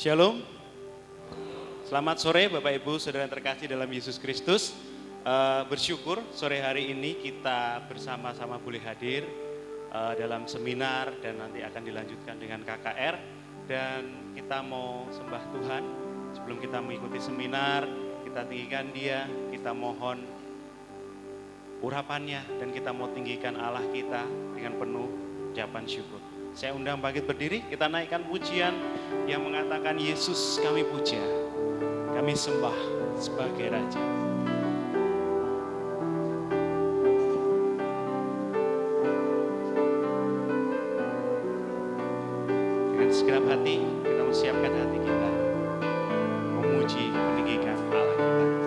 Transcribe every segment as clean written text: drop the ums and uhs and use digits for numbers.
Shalom. Selamat sore Bapak Ibu Saudara yang terkasih dalam Yesus Kristus. Bersyukur sore hari ini kita bersama-sama boleh hadir dalam seminar dan nanti akan dilanjutkan dengan KKR. Dan kita mau sembah Tuhan. Sebelum kita mengikuti seminar, kita tinggikan Dia, kita mohon urapannya, dan kita mau tinggikan Allah kita dengan penuh ucapan syukur. Saya undang bangkit berdiri, kita naikkan pujian yang mengatakan Yesus kami puja, kami sembah sebagai Raja. Dengan segenap hati, kita menyiapkan hati kita memuji, meninggikan Allah kita.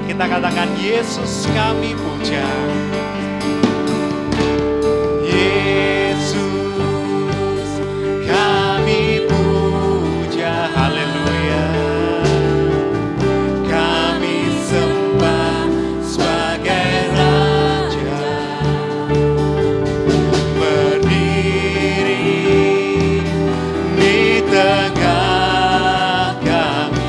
Kita katakan Yesus kami puja, Yesus kami puja, haleluya. Kami sembah sebagai Raja, berdiri di tengah kami.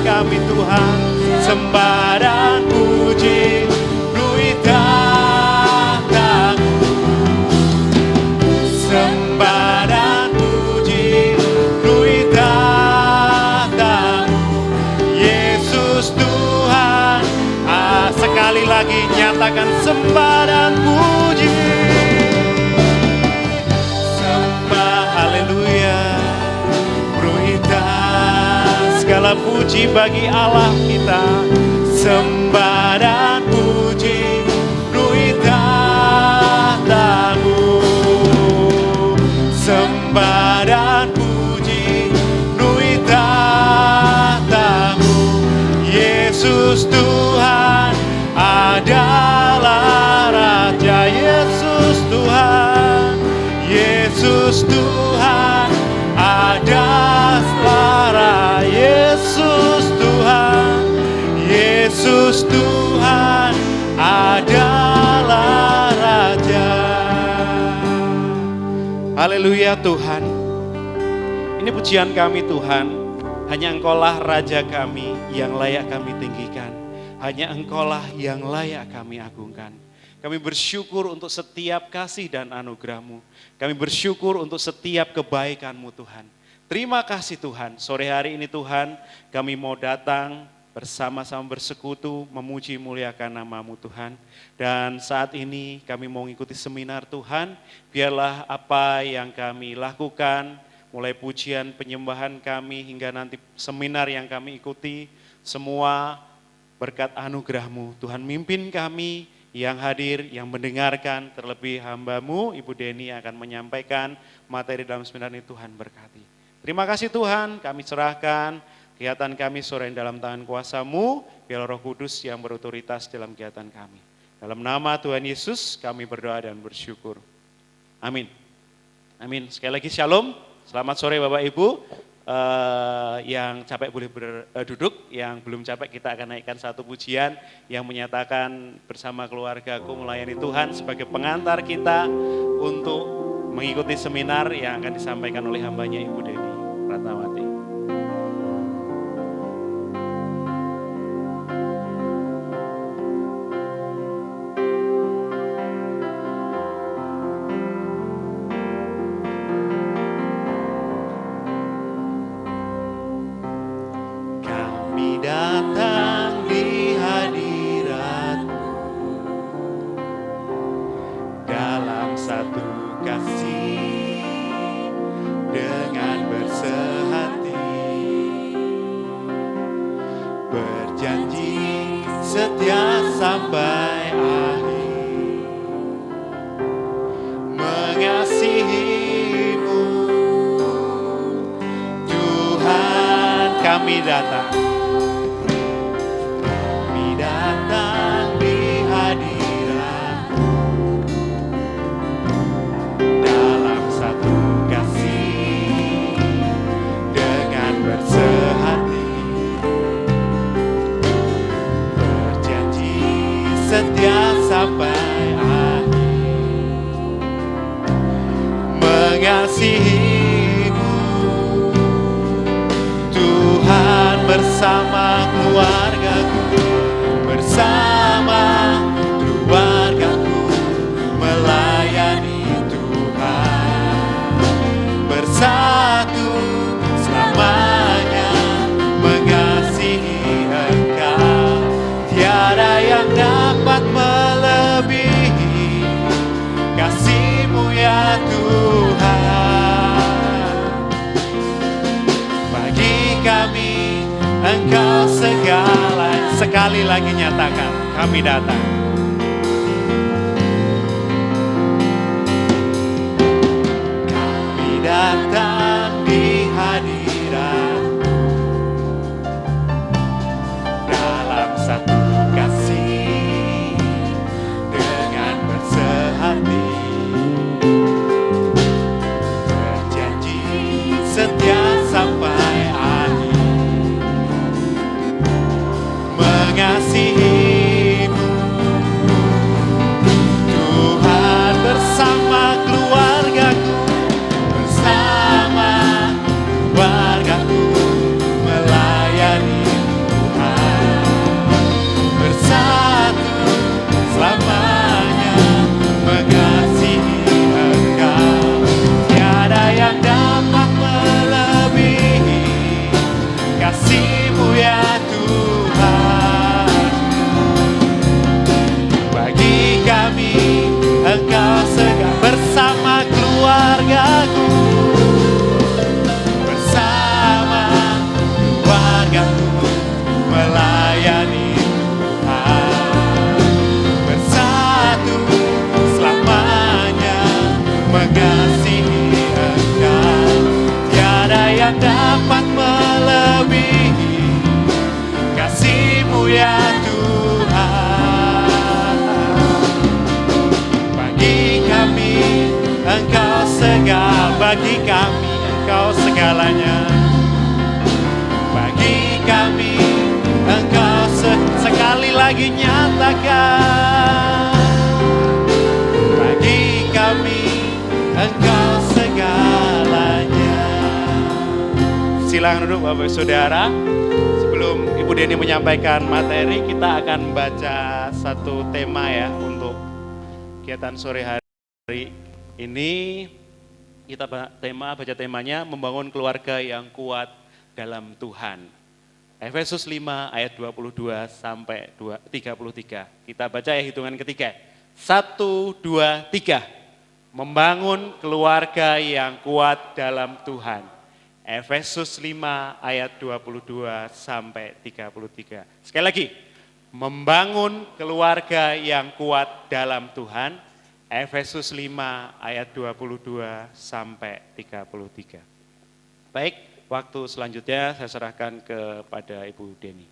Kami Tuhan, sembah dan puji, ruih tahta-Mu. Sembah dan puji, ruih tahta-Mu. Yesus Tuhan, sekali lagi nyatakan sembah dan puji. Sembah, haleluya, ruih segala puji bagi Allah kita, sembah dan puji, ruih tahta-Mu. Sembah dan puji, ruih tahta-Mu. Yesus Tuhan adalah Raja, Yesus Tuhan, Yesus Tuhan adalah Raja, Yesus Tuhan, Yesus Tuhan adalah Raja. Haleluya Tuhan. Ini pujian kami Tuhan. Hanya Engkaulah Raja kami yang layak kami tinggikan. Hanya Engkaulah yang layak kami agungkan. Kami bersyukur untuk setiap kasih dan anugerah-Mu. Kami bersyukur untuk setiap kebaikan-Mu Tuhan. Terima kasih Tuhan, sore hari ini Tuhan kami mau datang bersama-sama bersekutu, memuji muliakan nama-Mu Tuhan. Dan saat ini kami mau mengikuti seminar Tuhan, biarlah apa yang kami lakukan, mulai pujian penyembahan kami hingga nanti seminar yang kami ikuti, semua berkat anugerah-Mu. Tuhan mimpin kami yang hadir, yang mendengarkan, terlebih hamba-Mu, Ibu Deni akan menyampaikan materi dalam seminar ini, Tuhan berkati. Terima kasih Tuhan, kami serahkan kegiatan kami sore ini dalam tangan kuasa-Mu, biar Roh Kudus yang berotoritas dalam kegiatan kami. Dalam nama Tuhan Yesus kami berdoa dan bersyukur. Amin. Amin. Sekali lagi shalom, selamat sore Bapak Ibu. Yang capek boleh duduk, yang belum capek kita akan naikkan satu pujian yang menyatakan bersama keluargaku melayani Tuhan sebagai pengantar kita untuk mengikuti seminar yang akan disampaikan oleh hambanya Ibu Deni Ratnawati. Datang di hadirat-Mu dalam satu kasih dengan bersehati, berjanji setia sampai akhir, mengasihi-Mu Tuhan. Kami datang di hadirat-Mu dalam satu kasih dengan bersehati, berjanji setia sampai akhir, mengasihi-Mu Tuhan bersama keluargaku, bersama keluargaku melayani Tuhan, bersatu selamanya mengasihi Engkau. Tiada yang dapat melebihi kasih-Mu ya Tuhan. Bagi kami Engkau segala. Sekali lagi nyatakan, kami datang. Kami datang di hadirat-Mu dalam satu kasih dengan bersehati, berjanji setia sampai akhir, mengasihi-Mu Tuhan bersama keluargaku, bersama keluargaku melayani Tuhan, bersatu selamanya mengasihi Engkau. Tiada yang dapat melebihi kasih-Mu ya Tuhan. Bagi kami Engkau segala, bersama keluargaku, bersama keluargaku melayani Tuhan, bersatu selamanya mengasihi Engkau. Tiada yang dapat melebihi kasih-Mu ya Tuhan. Bagi kami Engkau segala, bagi kami Engkau segalanya. Bagi kami Engkau sekali lagi nyatakan, bagi kami Engkau segalanya. silakan duduk Bapak Saudara. Sebelum Ibu Deni menyampaikan materi, kita akan baca satu tema ya untuk kegiatan sore hari ini. Kita baca temanya membangun keluarga yang kuat dalam Tuhan. Efesus 5 ayat 22 sampai 33. Kita baca ya hitungan ketiga. 1, 2, 3. Membangun keluarga yang kuat dalam Tuhan. Efesus 5 ayat 22 sampai 33. Sekali lagi, membangun keluarga yang kuat dalam Tuhan. Efesus 5 ayat 22 sampai 33. Baik, waktu selanjutnya saya serahkan kepada Ibu Deni.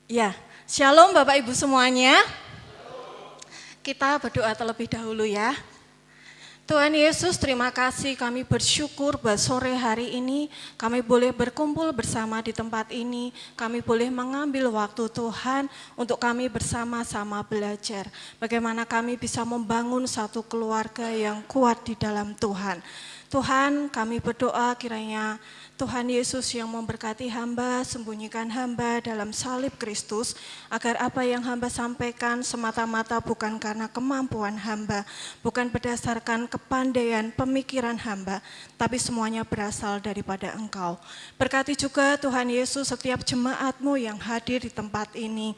Ya, shalom Bapak Ibu semuanya. Kita berdoa terlebih dahulu ya. Tuhan Yesus, terima kasih, kami bersyukur bahwa sore hari ini kami boleh berkumpul bersama di tempat ini. Kami boleh mengambil waktu Tuhan untuk kami bersama-sama belajar. Bagaimana kami bisa membangun satu keluarga yang kuat di dalam Tuhan. Tuhan, kami berdoa kiranya Tuhan Yesus yang memberkati hamba, sembunyikan hamba dalam salib Kristus, agar apa yang hamba sampaikan semata-mata bukan karena kemampuan hamba, bukan berdasarkan kepandaian pemikiran hamba, tapi semuanya berasal daripada Engkau. Berkati juga Tuhan Yesus setiap jemaat-Mu yang hadir di tempat ini.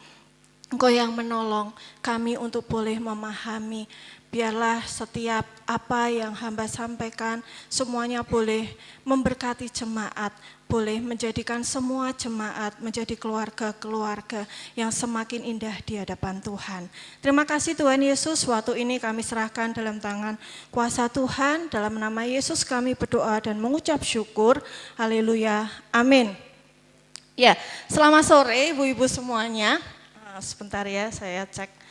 Engkau yang menolong kami untuk boleh memahami. Biarlah setiap apa yang hamba sampaikan semuanya boleh memberkati jemaat, boleh menjadikan semua jemaat menjadi keluarga-keluarga yang semakin indah di hadapan Tuhan. Terima kasih Tuhan Yesus, waktu ini kami serahkan dalam tangan kuasa Tuhan. Dalam nama Yesus kami berdoa dan mengucap syukur. Haleluya, amin. Ya, selamat sore ibu-ibu semuanya. Sebentar ya, saya cek.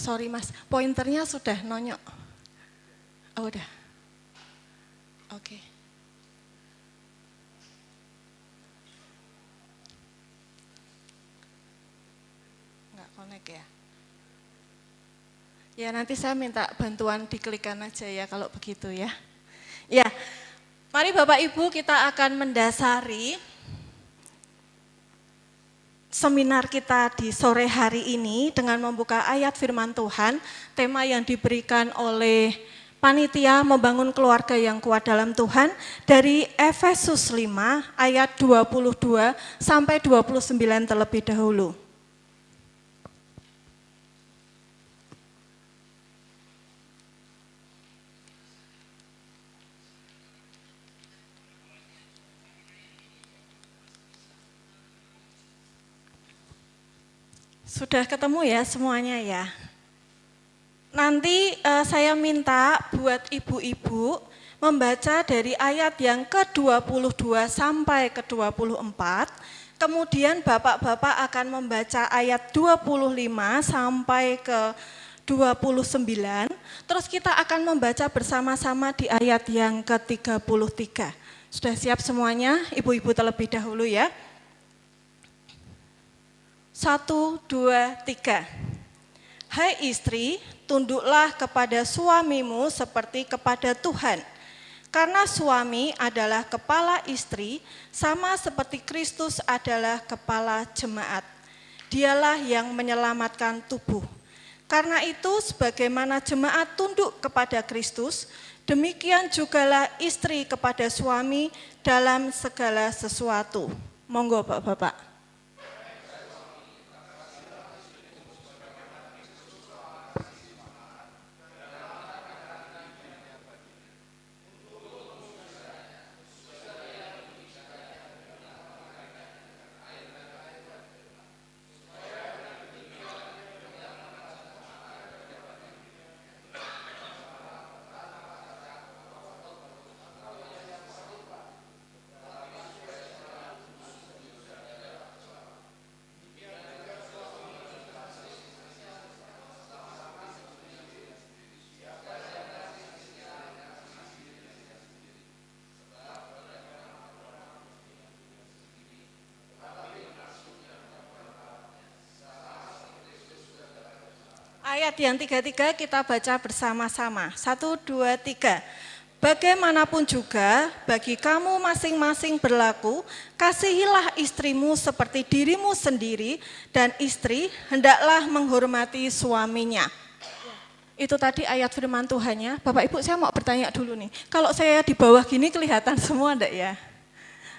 Sorry mas, pointernya sudah nonyok. Oh udah. Oke. Nggak connect ya. Ya nanti saya minta bantuan diklikkan aja ya kalau begitu ya. Ya, mari Bapak Ibu kita akan mendasari seminar kita di sore hari ini dengan membuka ayat firman Tuhan, tema yang diberikan oleh panitia membangun keluarga yang kuat dalam Tuhan dari Efesus 5 ayat 22 sampai 29 terlebih dahulu. Sudah ketemu ya semuanya ya. Nanti saya minta buat ibu-ibu membaca dari ayat yang ke-22 sampai ke-24. Kemudian bapak-bapak akan membaca ayat 25 sampai ke 29. Terus kita akan membaca bersama-sama di ayat yang ke-33. Sudah siap semuanya? Ibu-ibu terlebih dahulu ya. 1, 2, 3. Hai istri, tunduklah kepada suamimu seperti kepada Tuhan. Karena suami adalah kepala istri, sama seperti Kristus adalah kepala jemaat. Dialah yang menyelamatkan tubuh. Karena itu, sebagaimana jemaat tunduk kepada Kristus, demikian jugalah istri kepada suami dalam segala sesuatu. Monggo Bapak-bapak. ayat yang 33 kita baca bersama-sama. 1, 2, 3. Bagaimanapun juga bagi kamu masing-masing berlaku, kasihilah istrimu seperti dirimu sendiri, dan istri hendaklah menghormati suaminya. Itu tadi ayat firman Tuhannya. Bapak Ibu, saya mau bertanya dulu nih. Kalau saya di bawah gini kelihatan semua enggak ya?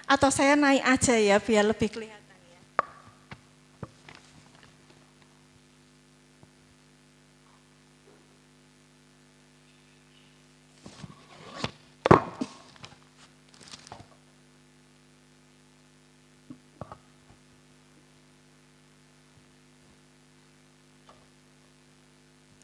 Atau saya naik aja ya biar lebih kelihatan?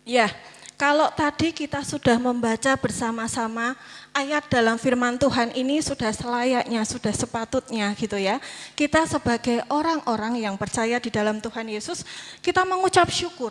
Ya, kalau tadi kita sudah membaca bersama-sama ayat dalam firman Tuhan ini sudah selayaknya, sudah sepatutnya gitu ya. Kita sebagai orang-orang yang percaya di dalam Tuhan Yesus, kita mengucap syukur.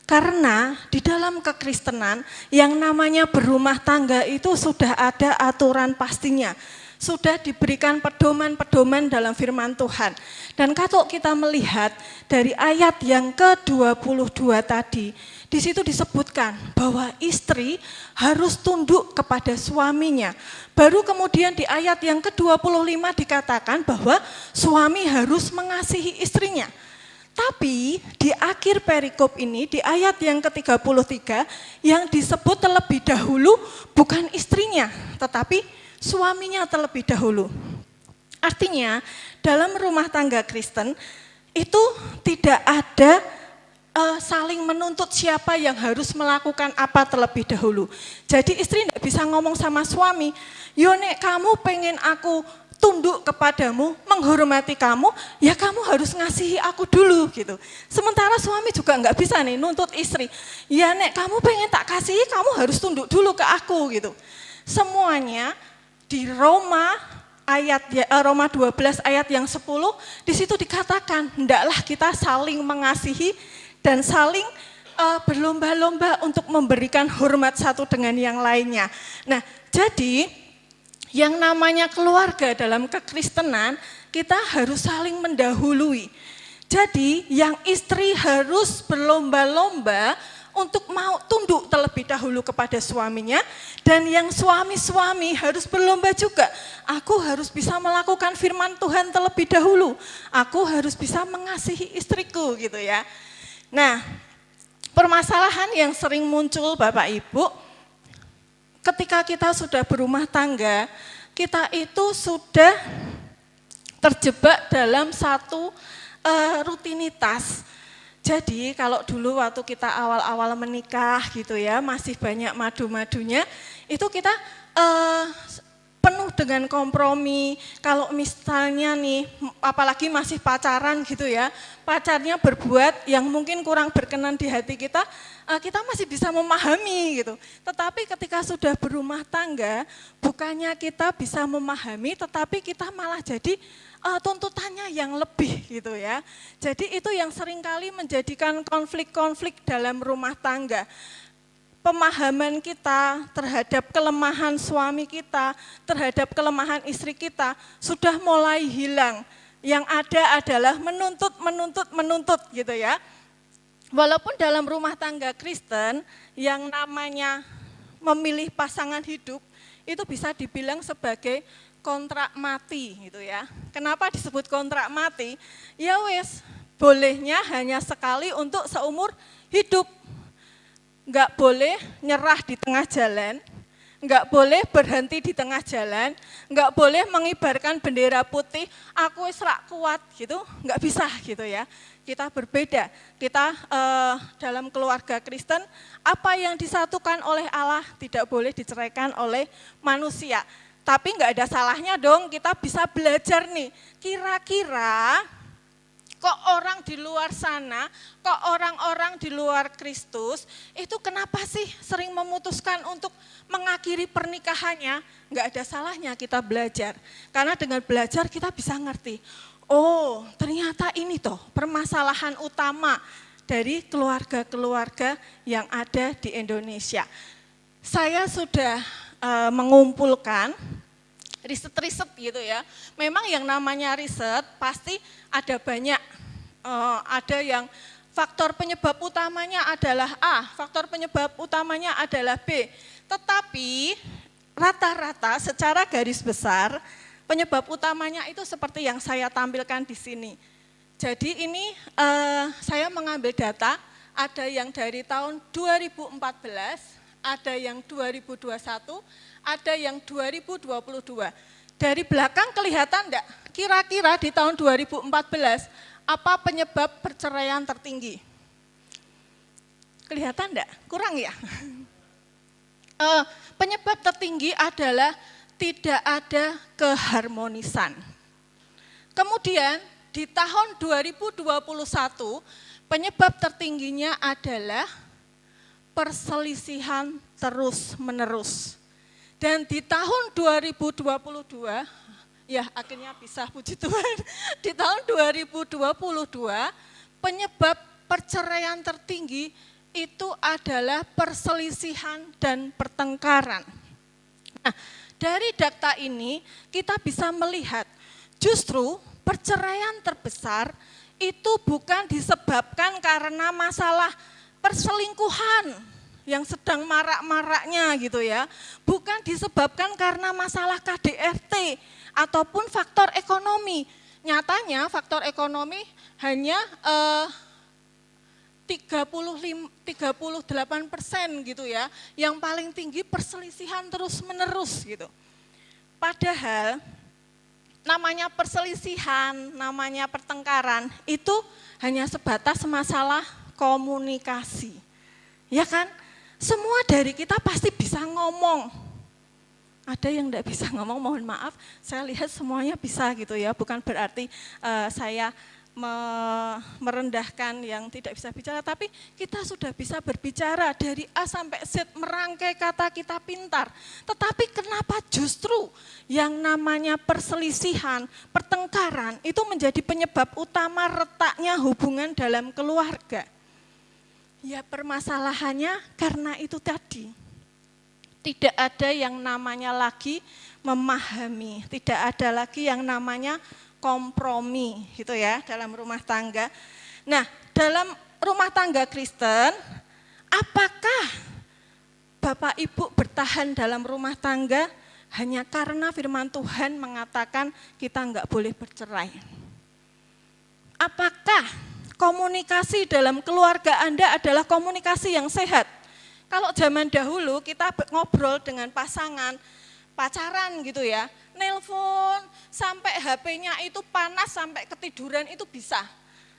Karena di dalam kekristenan yang namanya berumah tangga itu sudah ada aturan pastinya. Sudah diberikan pedoman-pedoman dalam firman Tuhan. Dan kalau kita melihat dari ayat yang ke-22 tadi, di situ disebutkan bahwa istri harus tunduk kepada suaminya. Baru kemudian di ayat yang ke-25 dikatakan bahwa suami harus mengasihi istrinya. Tapi di akhir perikop ini, di ayat yang ke-33, yang disebut terlebih dahulu bukan istrinya, tetapi suaminya terlebih dahulu. Artinya dalam rumah tangga Kristen itu tidak ada saling menuntut siapa yang harus melakukan apa terlebih dahulu. Jadi istri tidak bisa ngomong sama suami, "Yo nek kamu pengen aku tunduk kepadamu, menghormati kamu, ya kamu harus ngasihi aku dulu," gitu. Sementara suami juga enggak bisa nih nuntut istri, "Ya nek kamu pengen tak kasihi, kamu harus tunduk dulu ke aku," gitu. Semuanya di Roma 12 ayat yang 10, di situ dikatakan hendaklah kita saling mengasihi dan saling berlomba-lomba untuk memberikan hormat satu dengan yang lainnya. Nah, jadi yang namanya keluarga dalam kekristenan, kita harus saling mendahului. Jadi yang istri harus berlomba-lomba untuk mau tunduk terlebih dahulu kepada suaminya, dan yang suami-suami harus berlomba juga. Aku harus bisa melakukan firman Tuhan terlebih dahulu. Aku harus bisa mengasihi istriku gitu ya. Nah, permasalahan yang sering muncul Bapak Ibu, ketika kita sudah berumah tangga, kita itu sudah terjebak dalam satu rutinitas. Jadi kalau dulu waktu kita awal-awal menikah gitu ya, masih banyak madu-madunya, itu kita penuh dengan kompromi. Kalau misalnya nih, apalagi masih pacaran gitu ya, pacarnya berbuat yang mungkin kurang berkenan di hati kita, kita masih bisa memahami gitu. Tetapi ketika sudah berumah tangga, bukannya kita bisa memahami, tetapi kita malah jadi tuntutannya yang lebih gitu ya. Jadi itu yang seringkali menjadikan konflik-konflik dalam rumah tangga. Pemahaman kita terhadap kelemahan suami kita, terhadap kelemahan istri kita sudah mulai hilang. Yang ada adalah menuntut gitu ya. Walaupun dalam rumah tangga Kristen yang namanya memilih pasangan hidup itu bisa dibilang sebagai kontrak mati gitu ya. Kenapa disebut kontrak mati? Ya wes, bolehnya hanya sekali untuk seumur hidup. Enggak boleh nyerah di tengah jalan, enggak boleh berhenti di tengah jalan, enggak boleh mengibarkan bendera putih, aku wis rak kuat gitu, enggak bisa gitu ya. Kita berbeda, kita dalam keluarga Kristen, apa yang disatukan oleh Allah tidak boleh diceraikan oleh manusia. Tapi enggak ada salahnya dong kita bisa belajar nih, kira-kira kok orang di luar sana, kok orang-orang di luar Kristus, itu kenapa sih sering memutuskan untuk mengakhiri pernikahannya? Enggak ada salahnya kita belajar, karena dengan belajar kita bisa ngerti, oh ternyata ini toh permasalahan utama dari keluarga-keluarga yang ada di Indonesia. Saya sudah mengumpulkan riset-riset gitu ya. Memang yang namanya riset pasti ada banyak, ada yang faktor penyebab utamanya adalah A, faktor penyebab utamanya adalah B. Tetapi rata-rata secara garis besar penyebab utamanya itu seperti yang saya tampilkan di sini. Jadi ini saya mengambil data, ada yang dari tahun 2014, ada yang 2021, ada yang 2022. Dari belakang kelihatan enggak? Kira-kira di tahun 2014 apa penyebab perceraian tertinggi? Kelihatan enggak? Kurang ya? Penyebab tertinggi adalah tidak ada keharmonisan. Kemudian di tahun 2021 penyebab tertingginya adalah perselisihan terus-menerus. Dan di tahun 2022, ya akhirnya bisa, puji Tuhan, di tahun 2022 penyebab perceraian tertinggi itu adalah perselisihan dan pertengkaran. Nah, dari data ini kita bisa melihat justru perceraian terbesar itu bukan disebabkan karena masalah perselingkuhan yang sedang marak-maraknya gitu ya. Bukan disebabkan karena masalah KDRT ataupun faktor ekonomi. Nyatanya faktor ekonomi hanya 38% gitu ya. Yang paling tinggi perselisihan terus-menerus gitu. Padahal namanya perselisihan, namanya pertengkaran itu hanya sebatas masalah komunikasi. Ya kan? Semua dari kita pasti bisa ngomong. Ada yang enggak bisa ngomong, mohon maaf. Saya lihat semuanya bisa gitu ya. Bukan berarti saya merendahkan yang tidak bisa bicara, tapi kita sudah bisa berbicara dari A sampai Z, merangkai kata kita pintar. Tetapi kenapa justru yang namanya perselisihan, pertengkaran itu menjadi penyebab utama retaknya hubungan dalam keluarga? Ya permasalahannya karena itu tadi, tidak ada yang namanya lagi memahami, tidak ada lagi yang namanya kompromi gitu ya dalam rumah tangga. Nah, dalam rumah tangga Kristen, apakah Bapak Ibu bertahan dalam rumah tangga hanya karena firman Tuhan mengatakan kita enggak boleh bercerai? Apakah komunikasi dalam keluarga Anda adalah komunikasi yang sehat? Kalau zaman dahulu kita ngobrol dengan pasangan, pacaran gitu ya, nelpon sampai HP-nya itu panas sampai ketiduran itu bisa.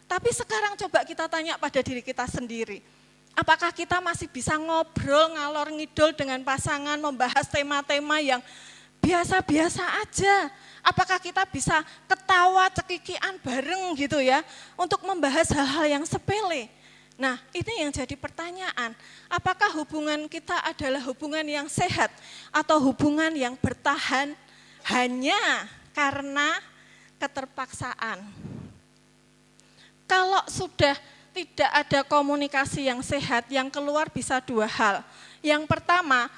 Tapi sekarang coba kita tanya pada diri kita sendiri. Apakah kita masih bisa ngobrol ngalor ngidul dengan pasangan, membahas tema-tema yang biasa-biasa aja? Apakah kita bisa ketawa cekikian bareng gitu ya untuk membahas hal-hal yang sepele? Nah, ini yang jadi pertanyaan. Apakah hubungan kita adalah hubungan yang sehat atau hubungan yang bertahan hanya karena keterpaksaan? Kalau sudah tidak ada komunikasi yang sehat, yang keluar bisa dua hal. Yang pertama,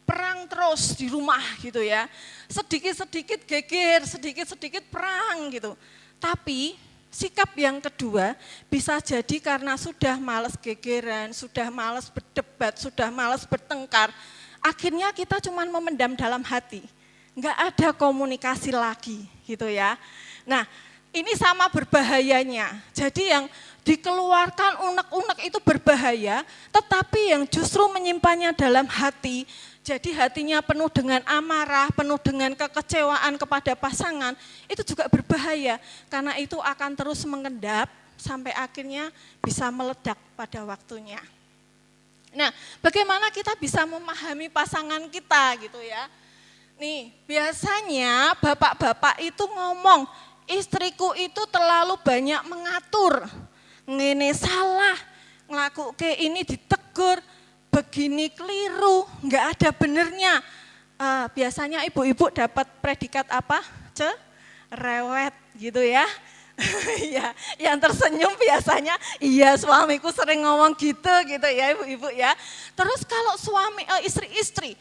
perang terus di rumah gitu ya. Sedikit-sedikit geger, sedikit-sedikit perang gitu. Tapi sikap yang kedua bisa jadi karena sudah malas gegeran, sudah malas berdebat, sudah malas bertengkar. Akhirnya kita cuma memendam dalam hati. Enggak ada komunikasi lagi gitu ya. Nah, ini sama berbahayanya. Jadi yang dikeluarkan unek-unek itu berbahaya, tetapi yang justru menyimpannya dalam hati, jadi hatinya penuh dengan amarah, penuh dengan kekecewaan kepada pasangan, itu juga berbahaya. Karena itu akan terus mengendap sampai akhirnya bisa meledak pada waktunya. Nah, bagaimana kita bisa memahami pasangan kita gitu ya. Nih, biasanya bapak-bapak itu ngomong, istriku itu terlalu banyak mengatur. Ngene salah, ngelakuke ini ditegur, begini keliru, enggak ada benernya. Biasanya ibu-ibu dapat predikat apa? Cerewet gitu ya. Ya, yang tersenyum biasanya, iya suamiku sering ngomong gitu ya ibu-ibu ya. Terus kalau istri-istri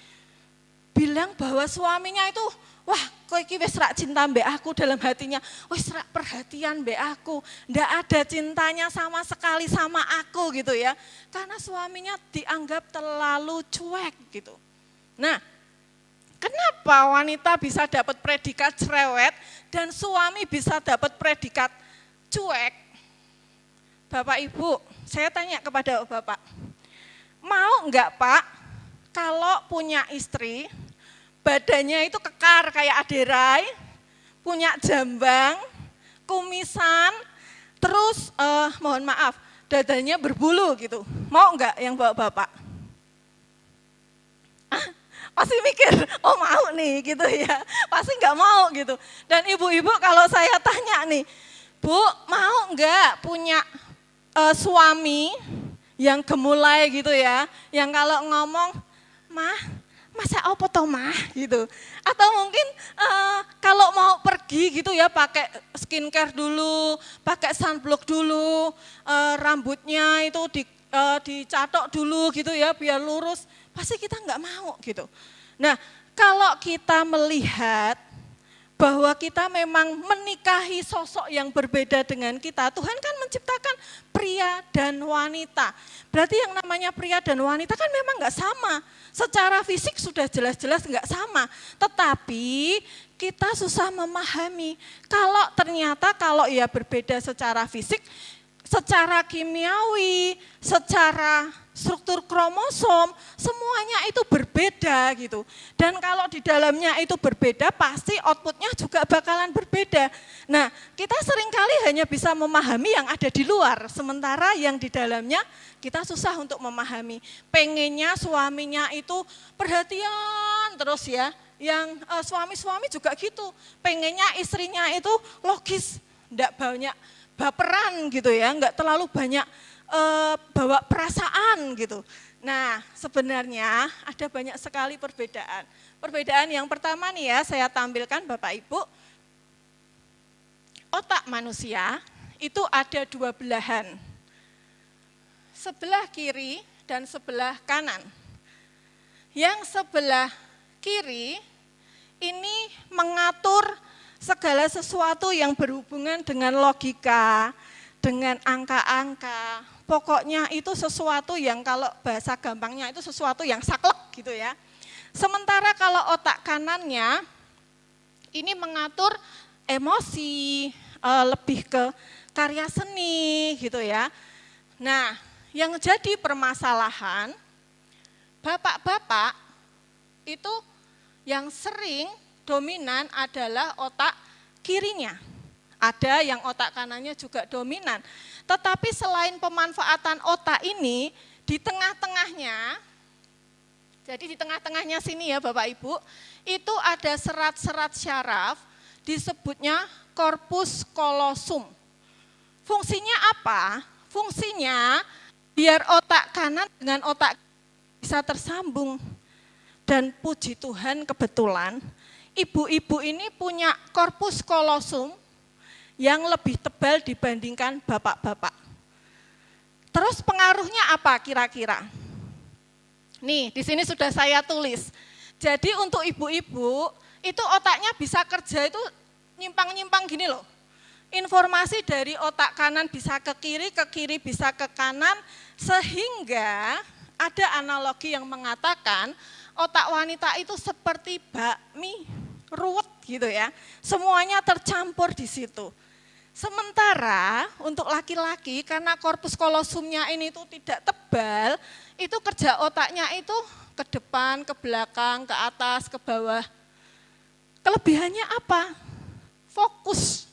bilang bahwa suaminya itu wah kowe iki wis rak cinta mbek aku, dalam hatinya, wis rak perhatian mbek aku, ndak ada cintanya sama sekali sama aku gitu ya. Karena suaminya dianggap terlalu cuek gitu. Nah, kenapa wanita bisa dapat predikat cerewet dan suami bisa dapat predikat cuek? Bapak Ibu, saya tanya kepada Bapak, mau enggak Pak kalau punya istri, badannya itu kekar kayak aderai, punya jambang, kumisan, terus mohon maaf, dadanya berbulu gitu. Mau enggak yang bawa Bapak? Pasti mikir, oh mau nih gitu ya, pasti enggak mau gitu. Dan ibu-ibu kalau saya tanya nih, Bu mau enggak punya suami yang gemulai gitu ya, yang kalau ngomong, mah masa apa toh mah gitu. Atau mungkin kalau mau pergi gitu ya pakai skincare dulu, pakai sunblock dulu, rambutnya itu dicatok dulu gitu ya biar lurus, pasti kita nggak mau gitu. Nah kalau kita melihat bahwa kita memang menikahi sosok yang berbeda dengan kita, Tuhan kan menciptakan pria dan wanita. Berarti yang namanya pria dan wanita kan memang nggak sama. Secara fisik sudah jelas-jelas nggak sama. Tetapi kita susah memahami kalau ia berbeda secara fisik, secara kimiawi, secara struktur kromosom, semuanya itu berbeda gitu. Dan kalau di dalamnya itu berbeda, pasti outputnya juga bakalan berbeda. Nah, kita seringkali hanya bisa memahami yang ada di luar, sementara yang di dalamnya kita susah untuk memahami. Pengennya suaminya itu perhatian terus ya, yang suami-suami juga gitu, pengennya istrinya itu logis, enggak banyak baperan gitu ya, enggak terlalu banyak bawa perasaan gitu. Nah sebenarnya ada banyak sekali perbedaan. Perbedaan yang pertama nih ya saya tampilkan Bapak Ibu. Otak manusia itu ada dua belahan. Sebelah kiri dan sebelah kanan. Yang sebelah kiri ini mengatur segala sesuatu yang berhubungan dengan logika, dengan angka-angka. Pokoknya itu sesuatu yang kalau bahasa gampangnya itu sesuatu yang saklek gitu ya. Sementara kalau otak kanannya ini mengatur emosi, lebih ke karya seni gitu ya. Nah, yang jadi permasalahan, bapak-bapak itu yang sering dominan adalah otak kirinya. Ada yang otak kanannya juga dominan. Tetapi selain pemanfaatan otak ini, di tengah-tengahnya, jadi di tengah-tengahnya sini ya Bapak Ibu, itu ada serat-serat syaraf, disebutnya corpus callosum. Fungsinya apa? Fungsinya biar otak kanan dengan otak bisa tersambung. Dan puji Tuhan kebetulan, ibu-ibu ini punya corpus callosum yang lebih tebal dibandingkan bapak-bapak. Terus pengaruhnya apa kira-kira? Nih, di sini sudah saya tulis. Jadi untuk ibu-ibu, itu otaknya bisa kerja itu nyimpang-nyimpang gini loh. Informasi dari otak kanan bisa ke kiri bisa ke kanan, sehingga ada analogi yang mengatakan otak wanita itu seperti bakmi ruwet gitu ya. Semuanya tercampur di situ. Sementara untuk laki-laki karena korpus kolosumnya ini itu tidak tebal, itu kerja otaknya itu ke depan, ke belakang, ke atas, ke bawah. Kelebihannya apa? Fokus.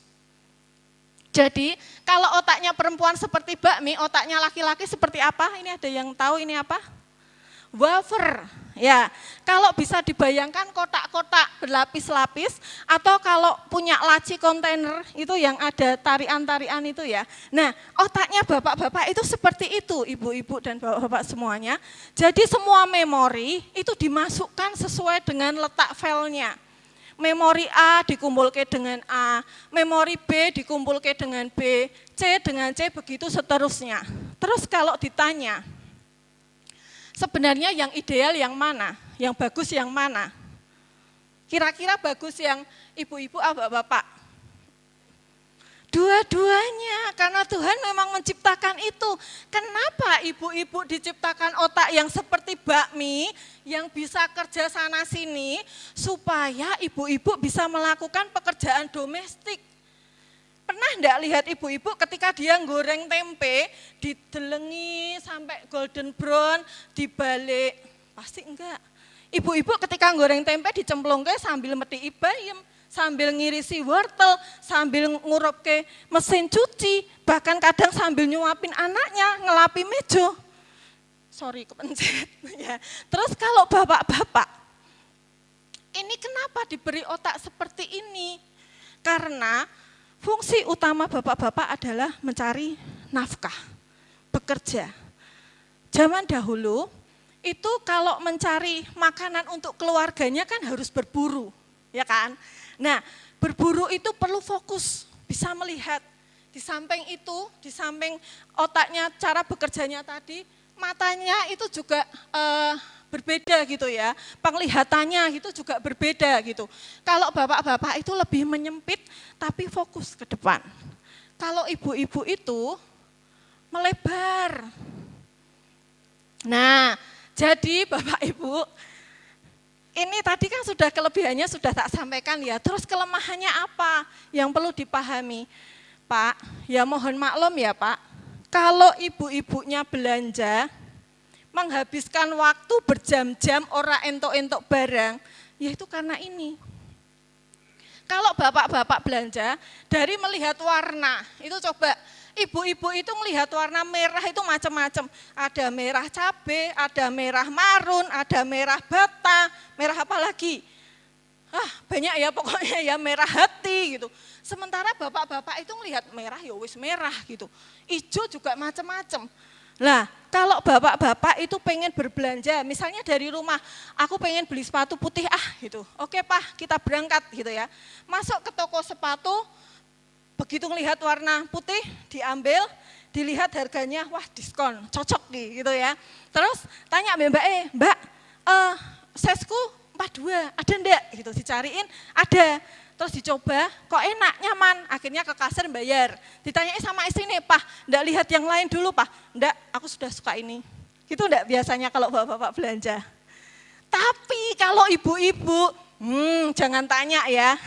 Jadi kalau otaknya perempuan seperti bakmi, otaknya laki-laki seperti apa? Ini ada yang tahu ini apa? Wafer. Ya, kalau bisa dibayangkan kotak-kotak berlapis-lapis atau kalau punya laci kontainer itu yang ada tarian-tarian itu ya. Nah, otaknya bapak-bapak itu seperti itu, ibu-ibu dan bapak-bapak semuanya. Jadi semua memori itu dimasukkan sesuai dengan letak filenya. Memori A dikumpulkan dengan A, memori B dikumpulkan dengan B, C dengan C, begitu seterusnya. Terus kalau ditanya, sebenarnya yang ideal yang mana? Yang bagus yang mana? Kira-kira bagus yang ibu-ibu apa bapak? Dua-duanya, karena Tuhan memang menciptakan itu. Kenapa ibu-ibu diciptakan otak yang seperti bakmi, yang bisa kerja sana sini, supaya ibu-ibu bisa melakukan pekerjaan domestik. Pernah enggak lihat ibu-ibu ketika dia goreng tempe, didelengi sampai golden brown, dibalik? Pasti enggak. Ibu-ibu ketika goreng tempe dicemplungke sambil meti bayem, sambil ngirisi wortel, sambil ngurup ke mesin cuci, bahkan kadang sambil nyuapin anaknya, ngelapi meja. Sorry kepencet. Ya. Terus kalau bapak-bapak, ini kenapa diberi otak seperti ini? Karena fungsi utama bapak-bapak adalah mencari nafkah, bekerja. Zaman dahulu, itu kalau mencari makanan untuk keluarganya kan harus berburu, ya kan? Nah, berburu itu perlu fokus, bisa melihat. Di samping itu, di samping otaknya, cara bekerjanya tadi, matanya itu juga berbeda gitu ya. Penglihatannya itu juga berbeda gitu. Kalau bapak-bapak itu lebih menyempit, tapi fokus ke depan. Kalau ibu-ibu itu melebar. Nah, jadi Bapak Ibu, ini tadi kan sudah kelebihannya sudah tak sampaikan ya, terus kelemahannya apa yang perlu dipahami? Pak, ya mohon maklum ya Pak, kalau ibu-ibunya belanja, menghabiskan waktu berjam-jam ora entok-entok barang, ya itu karena ini. Kalau bapak-bapak belanja, dari melihat warna, itu coba ibu-ibu itu melihat warna merah itu macam-macam. Ada merah cabai, ada merah marun, ada merah bata, merah apa lagi? Banyak ya pokoknya ya, merah hati gitu. Sementara bapak-bapak itu melihat merah ya wis merah gitu. Ijo juga macam-macam. Lah, kalau bapak-bapak itu pengen berbelanja, misalnya dari rumah, aku pengen beli sepatu putih gitu. Oke Pak, kita berangkat gitu ya. Masuk ke toko sepatu, begitu ngelihat warna putih, diambil, dilihat harganya, wah diskon, cocok gitu ya. Terus tanya Mbak, sizeku 42, ada enggak? Gitu dicariin, ada. Terus dicoba, kok enak, nyaman, akhirnya ke kasir bayar. Ditanyai sama istri nih, Pak, enggak lihat yang lain dulu Pak? Enggak, aku sudah suka ini. Gitu enggak biasanya kalau bapak-bapak belanja. Tapi kalau ibu-ibu, jangan tanya ya,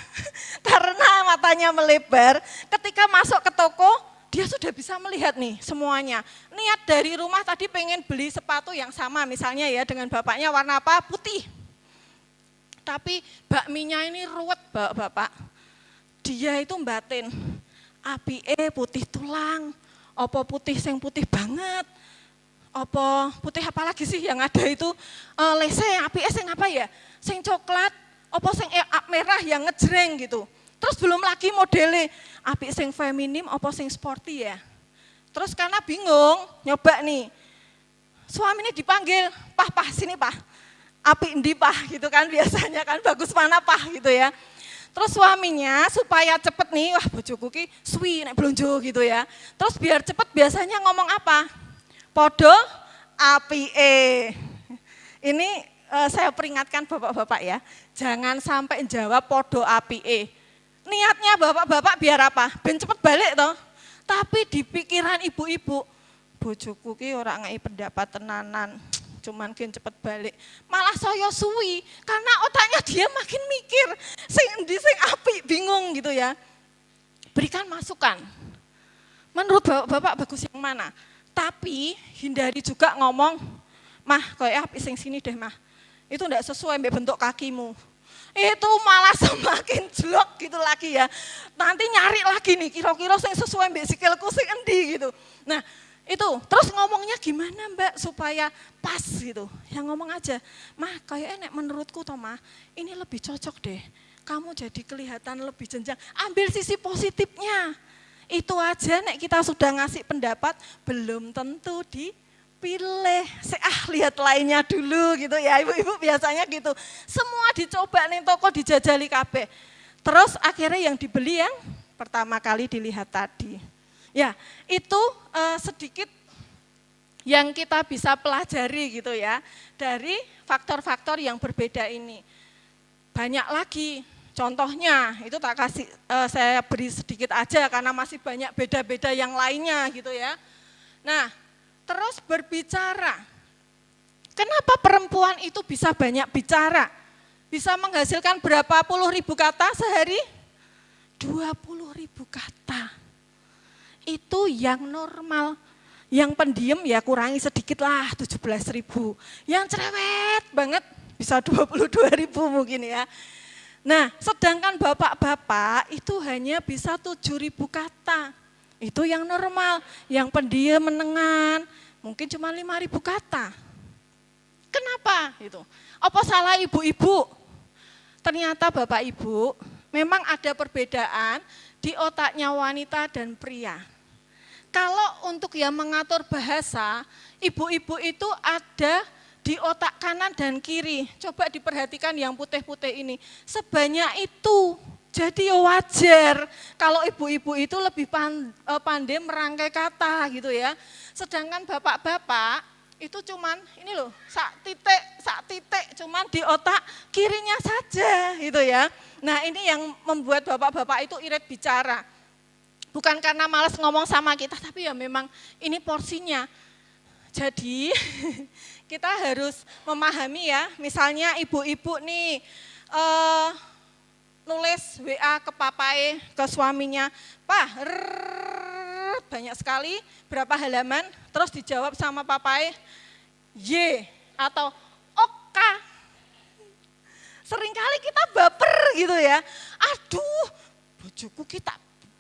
karena matanya melebar, ketika masuk ke toko, dia sudah bisa melihat nih semuanya. Niat dari rumah tadi pengen beli sepatu yang sama misalnya ya dengan bapaknya warna apa? Putih. Tapi bakminya ini ruwet bapak. Dia itu batin, apike putih tulang, opo putih sing putih banget, opo putih apa lagi sih yang ada itu, lese apike sing apa ya, sing coklat, opo sing merah yang ngejreng gitu. Terus belum lagi modele, apik sing feminim, opo sing sporty ya. Terus karena bingung, nyoba nih, suaminya dipanggil, Pah sini Pah. Api endi Pah gitu kan biasanya kan, bagus mana Pah gitu ya. Terus suaminya supaya cepet nih, wah bojoku ki suwi nek blonjo gitu ya. Terus biar cepet biasanya ngomong apa? Podo apike. Ini saya peringatkan bapak-bapak ya, jangan sampai jawab podo apike. Niatnya bapak-bapak biar apa? Ben cepet balik toh. Tapi di pikiran ibu-ibu, bojoku ki ora ngai pendapat tenanan. Cuman kan cepet balik, malah saya suwi, karena otaknya dia makin mikir, sing endi sing apik, bingung gitu ya. Berikan masukan, menurut bapak bagus yang mana, tapi hindari juga ngomong, Mah kayak apik sing sini deh Mah, itu enggak sesuai mbak bentuk kakimu. Itu malah semakin jelek gitu lagi ya, nanti nyari lagi nih, kira-kira sing sesuai mbak sikilku sing endi gitu. Nah, itu, terus ngomongnya gimana Mbak supaya pas gitu. Yang ngomong aja, Mah kayaknya menurutku toh Mah, ini lebih cocok deh. Kamu jadi kelihatan lebih jenjang. Ambil sisi positifnya. Itu aja nek kita sudah ngasih pendapat, belum tentu dipilih. Lihat lainnya dulu gitu ya, ibu-ibu biasanya gitu. Semua dicoba nih toko dijajali kabeh. Terus akhirnya yang dibeli yang pertama kali dilihat tadi. Ya, itu sedikit yang kita bisa pelajari gitu ya, dari faktor-faktor yang berbeda ini. banyak lagi. Contohnya, itu tak kasih, saya beri sedikit aja karena masih banyak beda-beda yang lainnya gitu ya. Nah, terus berbicara. Kenapa perempuan itu bisa banyak bicara? Bisa menghasilkan berapa puluh ribu kata sehari? 20.000 kata. Itu yang normal. Yang pendiam ya kurangi sedikit lah, 17.000. Yang cerewet banget bisa 22.000 mungkin ya. Nah, sedangkan bapak-bapak itu hanya bisa 7.000 kata. Itu yang normal. Yang pendiam menengan mungkin cuma 5.000 kata. Kenapa? Itu. Apa salah ibu-ibu? Ternyata bapak ibu memang ada perbedaan di otaknya wanita dan pria. Kalau untuk yang mengatur bahasa, ibu-ibu itu ada di otak kanan dan kiri. Coba diperhatikan yang putih-putih ini. Sebanyak itu. Jadi wajar kalau ibu-ibu itu lebih pandai merangkai kata gitu ya. Sedangkan bapak-bapak itu cuman ini loh, sak titik cuman di otak kirinya saja gitu ya. Nah ini yang membuat bapak-bapak itu irit bicara. Bukan karena malas ngomong sama kita, tapi ya memang ini porsinya. Jadi kita harus memahami ya, misalnya ibu-ibu nih nulis WA ke papai, ke suaminya, Pak, banyak sekali, berapa halaman, terus dijawab sama papai, Y atau Oka. Seringkali kita baper gitu ya, aduh bojoku kita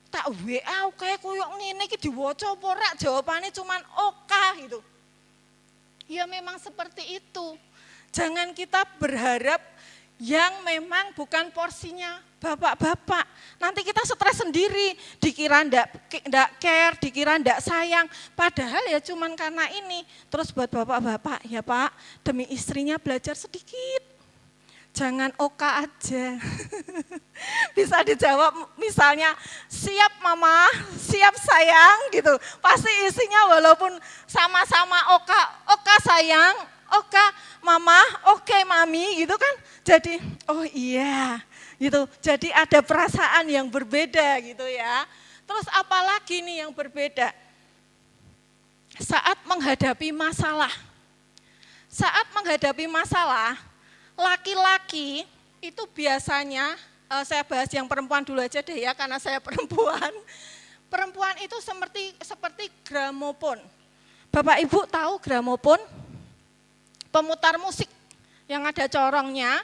tak WA kayak koyok ngene iki diwaca apa ora, jawabannya cuman Oka gitu. Ya memang seperti itu. Jangan kita berharap yang memang bukan porsinya bapak-bapak. Nanti kita stres sendiri, dikira ndak care, dikira ndak sayang. Padahal ya cuman karena ini. Terus buat bapak-bapak, ya Pak, demi istrinya belajar sedikit. Jangan oka aja. Bisa dijawab misalnya, siap mama, siap sayang gitu. Pasti isinya walaupun sama-sama oka sayang, oka mama, oke mami gitu kan. Jadi oh iya gitu. Jadi ada perasaan yang berbeda gitu ya. Terus apalagi nih yang berbeda? Saat menghadapi masalah. Saat menghadapi masalah, laki-laki itu biasanya, saya bahas yang perempuan dulu aja deh ya karena saya perempuan. Perempuan itu seperti gramofon. Bapak Ibu tahu gramofon? Pemutar musik yang ada corongnya,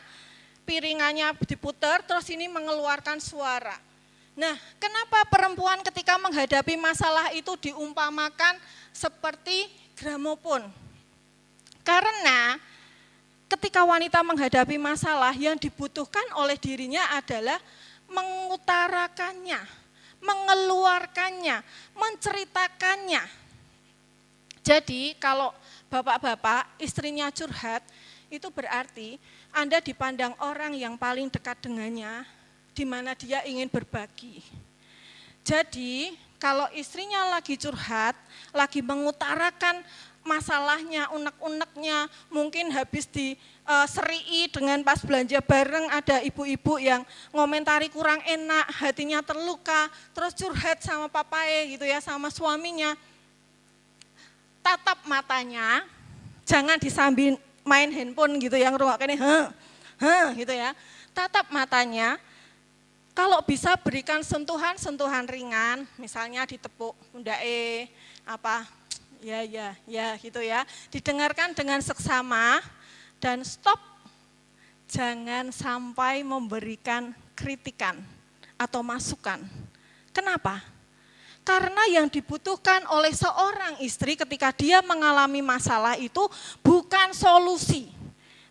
piringannya diputar terus ini mengeluarkan suara. Nah, kenapa perempuan ketika menghadapi masalah itu diumpamakan seperti gramofon? Karena ketika wanita menghadapi masalah yang dibutuhkan oleh dirinya adalah mengutarakannya, mengeluarkannya, menceritakannya. Jadi kalau bapak-bapak istrinya curhat, itu berarti Anda dipandang orang yang paling dekat dengannya, di mana dia ingin berbagi. Jadi kalau istrinya lagi curhat, lagi mengutarakan masalahnya, unek-uneknya, mungkin habis diserii dengan pas belanja bareng ada ibu-ibu yang ngomentari kurang enak, hatinya terluka, terus curhat sama papaye gitu ya, sama suaminya. Tatap matanya, jangan disambil main handphone gitu yang ngrungokkene gitu ya. Tatap matanya, kalau bisa berikan sentuhan-sentuhan ringan, misalnya ditepuk pundake apa ya gitu ya. Didengarkan dengan seksama dan stop. Jangan sampai memberikan kritikan atau masukan. Kenapa? Karena yang dibutuhkan oleh seorang istri ketika dia mengalami masalah itu bukan solusi,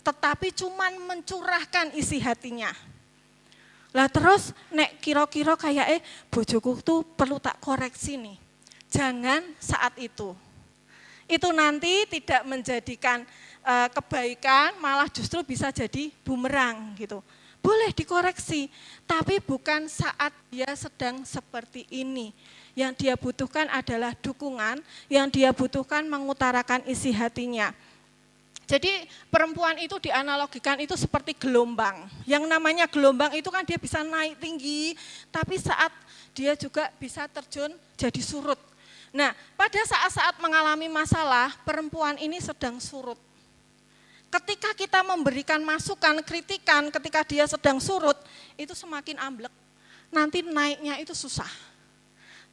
tetapi cuman mencurahkan isi hatinya. Lah terus nek kira-kira kayak bojoku tuh perlu tak koreksi nih. Jangan saat itu. Itu nanti tidak menjadikan kebaikan, malah justru bisa jadi bumerang gitu. Boleh dikoreksi, tapi bukan saat dia sedang seperti ini. Yang dia butuhkan adalah dukungan, yang dia butuhkan mengutarakan isi hatinya. Jadi perempuan itu dianalogikan itu seperti gelombang. Yang namanya gelombang itu kan dia bisa naik tinggi, tapi saat dia juga bisa terjun jadi surut. Nah, pada saat-saat mengalami masalah, perempuan ini sedang surut. Ketika kita memberikan masukan, kritikan ketika dia sedang surut, itu semakin amblek. Nanti naiknya itu susah.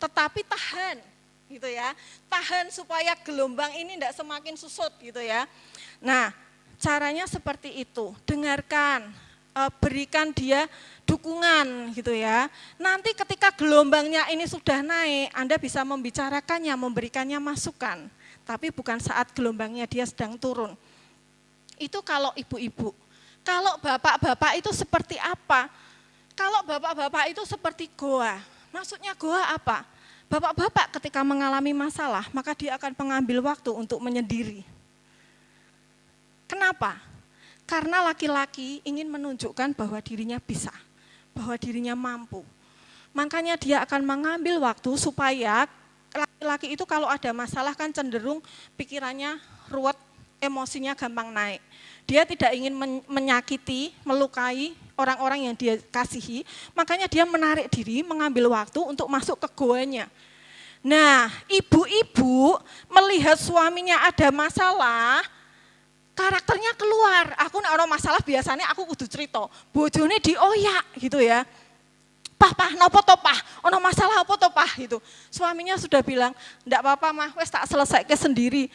Tetapi tahan, gitu ya. Tahan supaya gelombang ini tidak semakin susut, gitu ya. Nah, caranya seperti itu. Dengarkan, berikan dia dukungan gitu ya. Nanti ketika gelombangnya ini sudah naik, Anda bisa membicarakannya, memberikannya masukan. Tapi bukan saat gelombangnya dia sedang turun. Itu kalau ibu-ibu. Kalau bapak-bapak itu seperti apa? Kalau bapak-bapak itu seperti goa. Maksudnya goa apa? Bapak-bapak ketika mengalami masalah, maka dia akan mengambil waktu untuk menyendiri. Kenapa? Karena laki-laki ingin menunjukkan bahwa dirinya bisa, bahwa dirinya mampu. Makanya dia akan mengambil waktu supaya laki-laki itu kalau ada masalah kan cenderung pikirannya ruwet, emosinya gampang naik. Dia tidak ingin menyakiti, melukai orang-orang yang dia kasihi, makanya dia menarik diri, mengambil waktu untuk masuk ke goanya. Nah, ibu-ibu melihat suaminya ada masalah, karakternya keluar. Aku nek ono masalah biasanya aku kudu cerita. Bojone dioyak gitu ya. Pah, nopo to pah? Ono masalah apa to pah gitu. Suaminya sudah bilang, "Ndak apa-apa mah, wis tak selesaikan sendiri."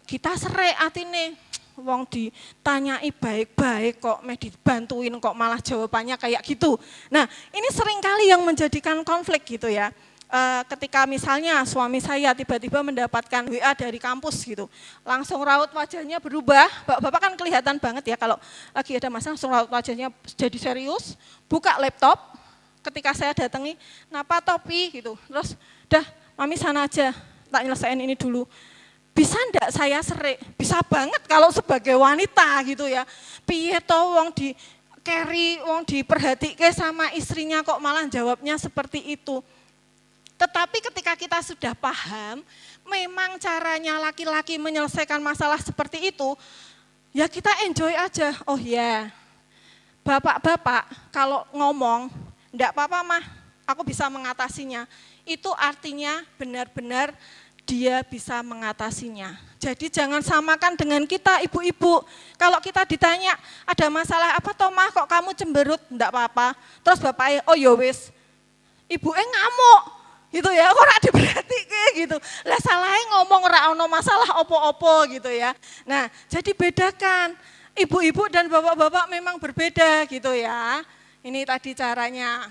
Kita serik atine. Wong ditanyai baik-baik kok meh dibantuin kok malah jawabannya kayak gitu. Nah, ini sering kali yang menjadikan konflik gitu ya. Ketika misalnya suami saya tiba-tiba mendapatkan WA dari kampus gitu, langsung raut wajahnya berubah, bapak kan kelihatan banget ya kalau lagi ada masalah langsung raut wajahnya jadi serius, buka laptop, ketika saya datangi, "Napa topi?" gitu, terus, "Dah mami sana aja, tak nyelesain ini dulu." Bisa ndak saya serik? Bisa banget kalau sebagai wanita gitu ya, piye to wong di carry, wong diperhatike sama istrinya kok malah jawabnya seperti itu. Tetapi ketika kita sudah paham, memang caranya laki-laki menyelesaikan masalah seperti itu, ya kita enjoy aja. Oh ya, bapak-bapak kalau ngomong, enggak apa-apa mah, aku bisa mengatasinya. Itu artinya benar-benar dia bisa mengatasinya. Jadi jangan samakan dengan kita ibu-ibu. Kalau kita ditanya, ada masalah apa toh mah kok kamu cemberut? Enggak apa-apa. Terus bapaknya, oh ya wis, ibunya ngamuk. Gitu ya, kok ora diperhatike gitu. Lah salahnya ngomong ora ono masalah opo-opo gitu ya. Nah, jadi bedakan. Ibu-ibu dan bapak-bapak memang berbeda gitu ya. Ini tadi caranya.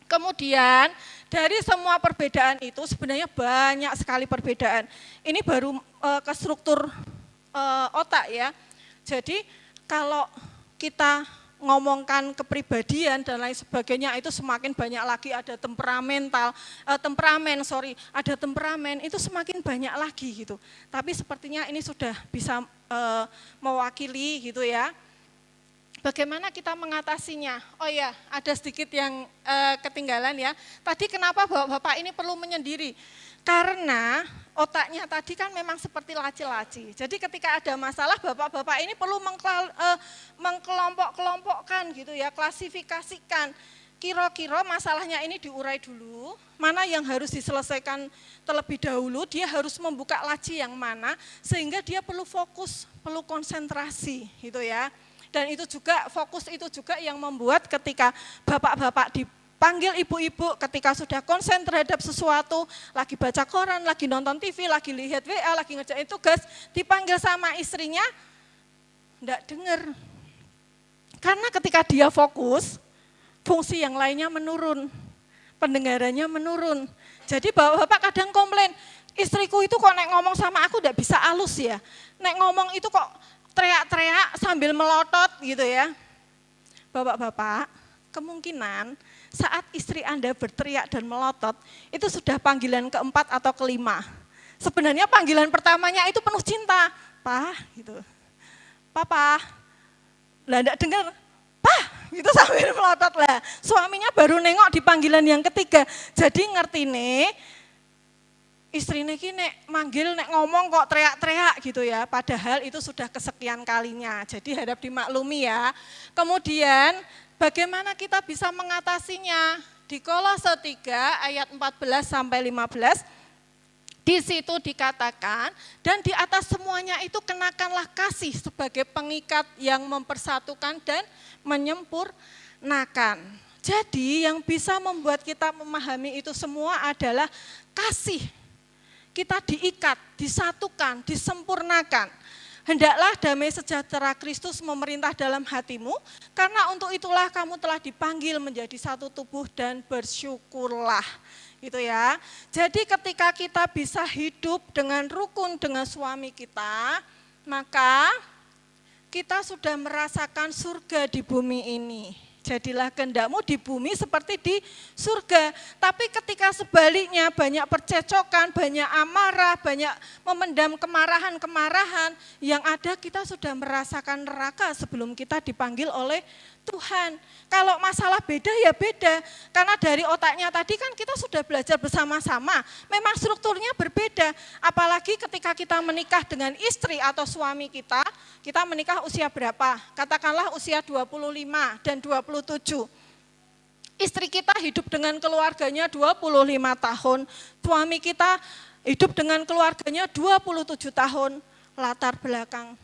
Kemudian dari semua perbedaan itu sebenarnya banyak sekali perbedaan. Ini baru ke struktur otak ya. Jadi kalau kita ngomongkan kepribadian dan lain sebagainya itu semakin banyak lagi ada temperamen itu semakin banyak lagi gitu. Tapi sepertinya ini sudah bisa mewakili gitu ya. Bagaimana kita mengatasinya? Oh ya, ada sedikit yang ketinggalan ya. Tadi kenapa bapak-bapak ini perlu menyendiri? Karena otaknya tadi kan memang seperti laci-laci. Jadi ketika ada masalah bapak-bapak ini perlu mengkelompok-kelompokkan gitu ya, klasifikasikan. Kira-kira masalahnya ini diurai dulu, mana yang harus diselesaikan terlebih dahulu, dia harus membuka laci yang mana, sehingga dia perlu fokus, perlu konsentrasi gitu ya. Dan itu juga, fokus itu juga yang membuat ketika bapak-bapak dipanggil ibu-ibu, ketika sudah konsen terhadap sesuatu, lagi baca koran, lagi nonton TV, lagi lihat WA, lagi ngerjain tugas, dipanggil sama istrinya, enggak dengar. Karena ketika dia fokus, fungsi yang lainnya menurun, pendengarannya menurun. Jadi bapak-bapak kadang komplain, istriku itu kok nek ngomong sama aku enggak bisa halus ya, nek ngomong itu kok teriak-teriak sambil melotot gitu ya. Bapak-bapak, kemungkinan saat istri Anda berteriak dan melotot, itu sudah panggilan keempat atau kelima. Sebenarnya panggilan pertamanya itu penuh cinta. "Pak," gitu. "Papa," lah enggak dengar, "Pak," itu sambil melotot lah. Suaminya baru nengok di panggilan yang ketiga. Jadi ngerti nih, istrine ki nek manggil, nek ngomong kok teriak-teriak gitu ya, padahal itu sudah kesekian kalinya, jadi harap dimaklumi ya. Kemudian bagaimana kita bisa mengatasinya? Di Kolose 3 ayat 14 sampai 15, di situ dikatakan, dan di atas semuanya itu kenakanlah kasih sebagai pengikat yang mempersatukan dan menyempurnakan. Jadi yang bisa membuat kita memahami itu semua adalah kasih. Kita diikat, disatukan, disempurnakan. Hendaklah damai sejahtera Kristus memerintah dalam hatimu, karena untuk itulah kamu telah dipanggil menjadi satu tubuh dan bersyukurlah. Gitu ya. Jadi ketika kita bisa hidup dengan rukun dengan suami kita, maka kita sudah merasakan surga di bumi ini. Jadilah kehendakmu di bumi seperti di surga. Tapi ketika sebaliknya banyak percecokan, banyak amarah, banyak memendam kemarahan-kemarahan, yang ada kita sudah merasakan neraka sebelum kita dipanggil oleh Tuhan. Kalau masalah beda ya beda, karena dari otaknya tadi kan kita sudah belajar bersama-sama, memang strukturnya berbeda. Apalagi ketika kita menikah dengan istri atau suami kita menikah usia berapa? Katakanlah usia 25 dan 27. Istri kita hidup dengan keluarganya 25 tahun, suami kita hidup dengan keluarganya 27 tahun, latar belakang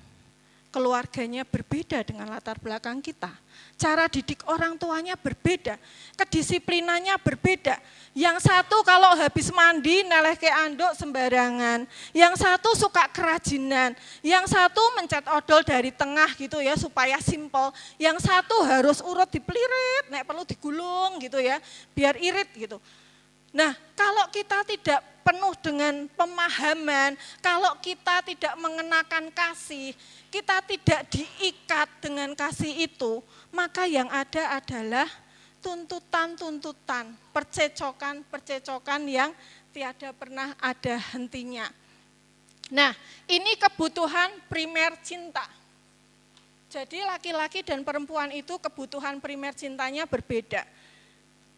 keluarganya berbeda dengan latar belakang kita. Cara didik orang tuanya berbeda, kedisiplinannya berbeda. Yang satu kalau habis mandi neleh ke anduk sembarangan, yang satu suka kerajinan, yang satu mencet odol dari tengah gitu ya supaya simpel, yang satu harus urut dipelirit, nek perlu digulung gitu ya, biar irit gitu. Nah, kalau kita tidak penuh dengan pemahaman, kalau kita tidak mengenakan kasih, kita tidak diikat dengan kasih itu, maka yang ada adalah tuntutan-tuntutan, percecokan-percecokan yang tiada pernah ada hentinya. Nah, ini kebutuhan primer cinta. Jadi laki-laki dan perempuan itu kebutuhan primer cintanya berbeda.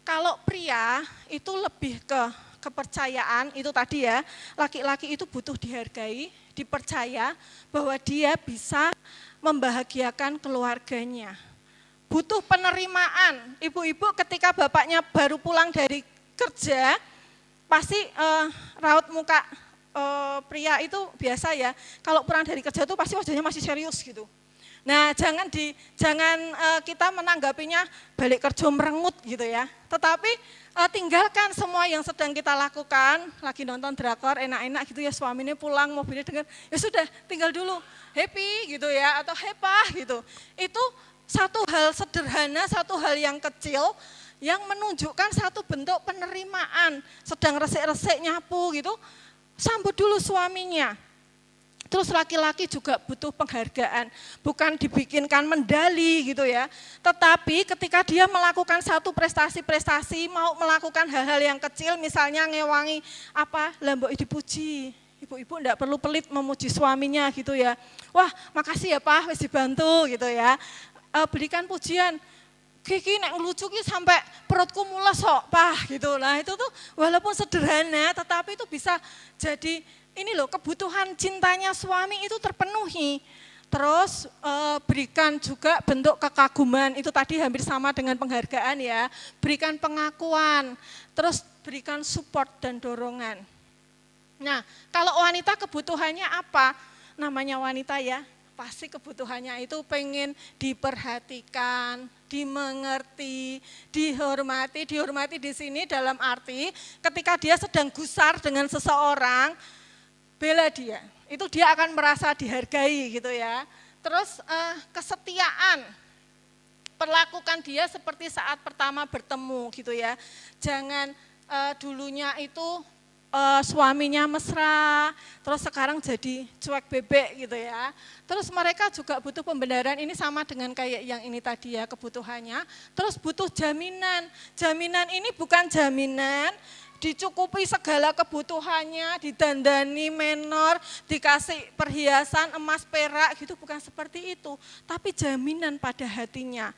Kalau pria itu lebih ke kepercayaan, itu tadi ya, laki-laki itu butuh dihargai, dipercaya bahwa dia bisa membahagiakan keluarganya. Butuh penerimaan, ibu-ibu ketika bapaknya baru pulang dari kerja, pasti raut muka pria itu biasa ya, kalau pulang dari kerja itu pasti wajahnya masih serius gitu. Nah, jangan kita menanggapinya balik kerja merengut gitu ya. Tetapi tinggalkan semua yang sedang kita lakukan, lagi nonton drakor enak-enak gitu ya, suaminya pulang mobilnya dengan ya sudah tinggal dulu, happy gitu ya, atau hepa gitu. Itu satu hal sederhana, satu hal yang kecil yang menunjukkan satu bentuk penerimaan. Sedang resik-resik nyapu gitu, sambut dulu suaminya. Terus laki-laki juga butuh penghargaan, bukan dibikinkan medali gitu ya. Tetapi ketika dia melakukan satu prestasi-prestasi, mau melakukan hal-hal yang kecil, misalnya ngewangi apa, lambok dipuji. Ibu-ibu enggak perlu pelit memuji suaminya gitu ya. Wah, makasih ya Pak, wis dibantu gitu ya. Berikan pujian. Kiki nek lucu ki sampai perutku mules kok, Pak gitu. Nah, itu tuh walaupun sederhana tetapi itu bisa jadi ini loh, kebutuhan cintanya suami itu terpenuhi. Terus berikan juga bentuk kekaguman, itu tadi hampir sama dengan penghargaan ya. Berikan pengakuan, terus berikan support dan dorongan. Nah, kalau wanita kebutuhannya apa? Namanya wanita ya, pasti kebutuhannya itu pengen diperhatikan, dimengerti, dihormati. Dihormati di sini dalam arti ketika dia sedang gusar dengan seseorang, bela dia, itu dia akan merasa dihargai gitu ya. Terus kesetiaan, perlakukan dia seperti saat pertama bertemu gitu ya. Jangan dulunya itu suaminya mesra, terus sekarang jadi cuek bebek gitu ya. Terus mereka juga butuh pembenaran, ini sama dengan kayak yang ini tadi ya kebutuhannya. Terus butuh jaminan, jaminan ini bukan jaminan dicukupi segala kebutuhannya, didandani menor, dikasih perhiasan emas perak gitu, bukan seperti itu. Tapi jaminan pada hatinya.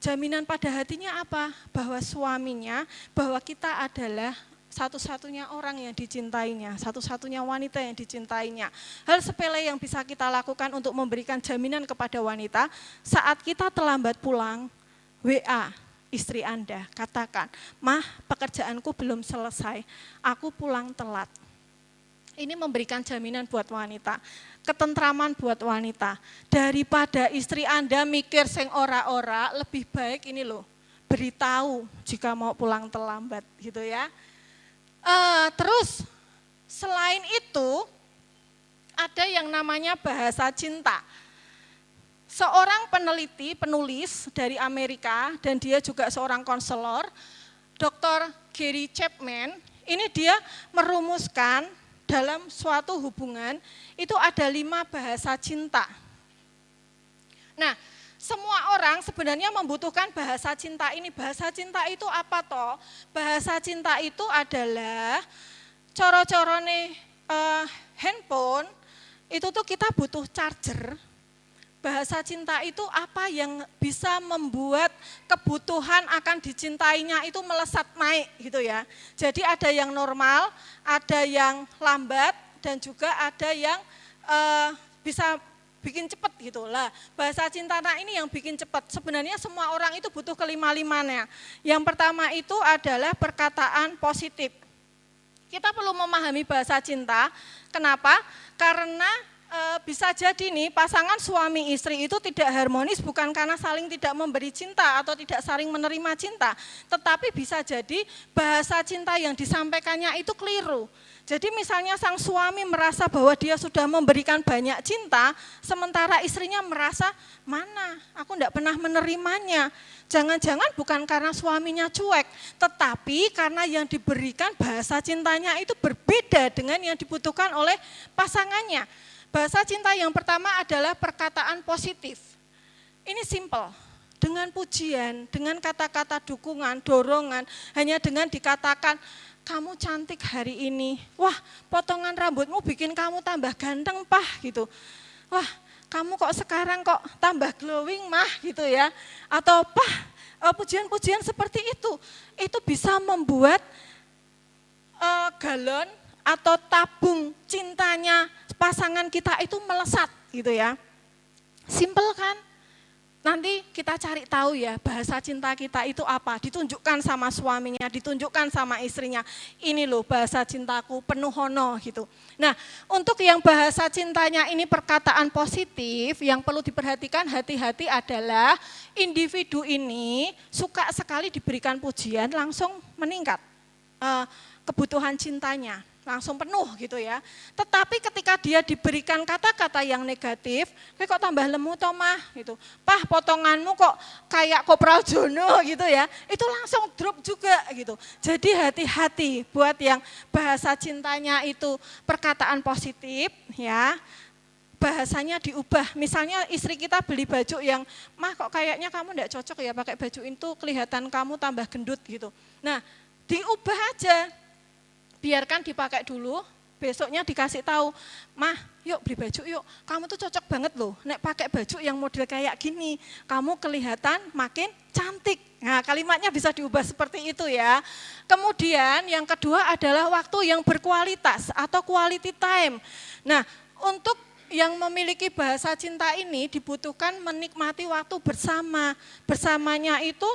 Jaminan pada hatinya apa? Bahwa suaminya, bahwa kita adalah satu-satunya orang yang dicintainya, satu-satunya wanita yang dicintainya. Hal sepele yang bisa kita lakukan untuk memberikan jaminan kepada wanita, saat kita terlambat pulang, WA istri Anda, katakan, "Mah, pekerjaanku belum selesai, aku pulang telat." Ini memberikan jaminan buat wanita, ketentraman buat wanita. Daripada istri Anda mikir sing ora-ora, lebih baik ini loh, beritahu jika mau pulang terlambat gitu ya. Terus selain itu ada yang namanya bahasa cinta. Seorang penulis dari Amerika dan dia juga seorang konselor, Dr. Gary Chapman, ini dia merumuskan dalam suatu hubungan itu ada 5 bahasa cinta. Nah, semua orang sebenarnya membutuhkan bahasa cinta ini. Bahasa cinta itu apa toh? Bahasa cinta itu adalah coro-corone handphone, itu tuh kita butuh charger. Bahasa cinta itu apa yang bisa membuat kebutuhan akan dicintainya itu melesat naik gitu ya. Jadi ada yang normal, ada yang lambat, dan juga ada yang bisa bikin cepat gitu lah. Bahasa cinta ini yang bikin cepat. Sebenarnya semua orang itu butuh kelima-limanya. Yang pertama itu adalah perkataan positif. Kita perlu memahami bahasa cinta. Kenapa? Karena bisa jadi nih pasangan suami istri itu tidak harmonis bukan karena saling tidak memberi cinta atau tidak saling menerima cinta, tetapi bisa jadi bahasa cinta yang disampaikannya itu keliru. Jadi misalnya sang suami merasa bahwa dia sudah memberikan banyak cinta, sementara istrinya merasa, mana aku tidak pernah menerimanya. Jangan-jangan bukan karena suaminya cuek, tetapi karena yang diberikan bahasa cintanya itu berbeda dengan yang dibutuhkan oleh pasangannya. Bahasa cinta yang pertama adalah perkataan positif. Ini simple, dengan pujian, dengan kata-kata dukungan, dorongan, hanya dengan dikatakan, "Kamu cantik hari ini, wah potongan rambutmu bikin kamu tambah ganteng pah," gitu. "Wah kamu kok sekarang kok tambah glowing mah," gitu ya. Atau "Pah," pujian-pujian seperti itu bisa membuat galon atau tabung cintanya pasangan kita itu melesat gitu ya. Simple kan? Nanti kita cari tahu ya bahasa cinta kita itu apa, ditunjukkan sama suaminya, ditunjukkan sama istrinya. Ini loh bahasa cintaku penuh hono gitu. Nah, untuk yang bahasa cintanya ini perkataan positif, yang perlu diperhatikan hati-hati adalah individu ini suka sekali diberikan pujian langsung meningkat kebutuhan cintanya. Langsung penuh gitu ya. Tetapi ketika dia diberikan kata-kata yang negatif, "Kowe kok tambah lemu toh mah," gitu. "Pah, potonganmu kok kayak Kopral Jono," gitu ya. Itu langsung drop juga gitu. Jadi hati-hati buat yang bahasa cintanya itu perkataan positif ya. Bahasanya diubah. Misalnya istri kita beli baju yang, "Mah kok kayaknya kamu enggak cocok ya pakai baju itu, kelihatan kamu tambah gendut," gitu. Nah, diubah aja. Biarkan dipakai dulu, besoknya dikasih tahu, "Mah, yuk beli baju yuk, kamu tuh cocok banget loh, nek pakai baju yang model kayak gini, kamu kelihatan makin cantik." Nah, kalimatnya bisa diubah seperti itu ya. Kemudian yang kedua adalah waktu yang berkualitas atau quality time. Nah, untuk yang memiliki bahasa cinta ini dibutuhkan menikmati waktu bersama. Bersamanya itu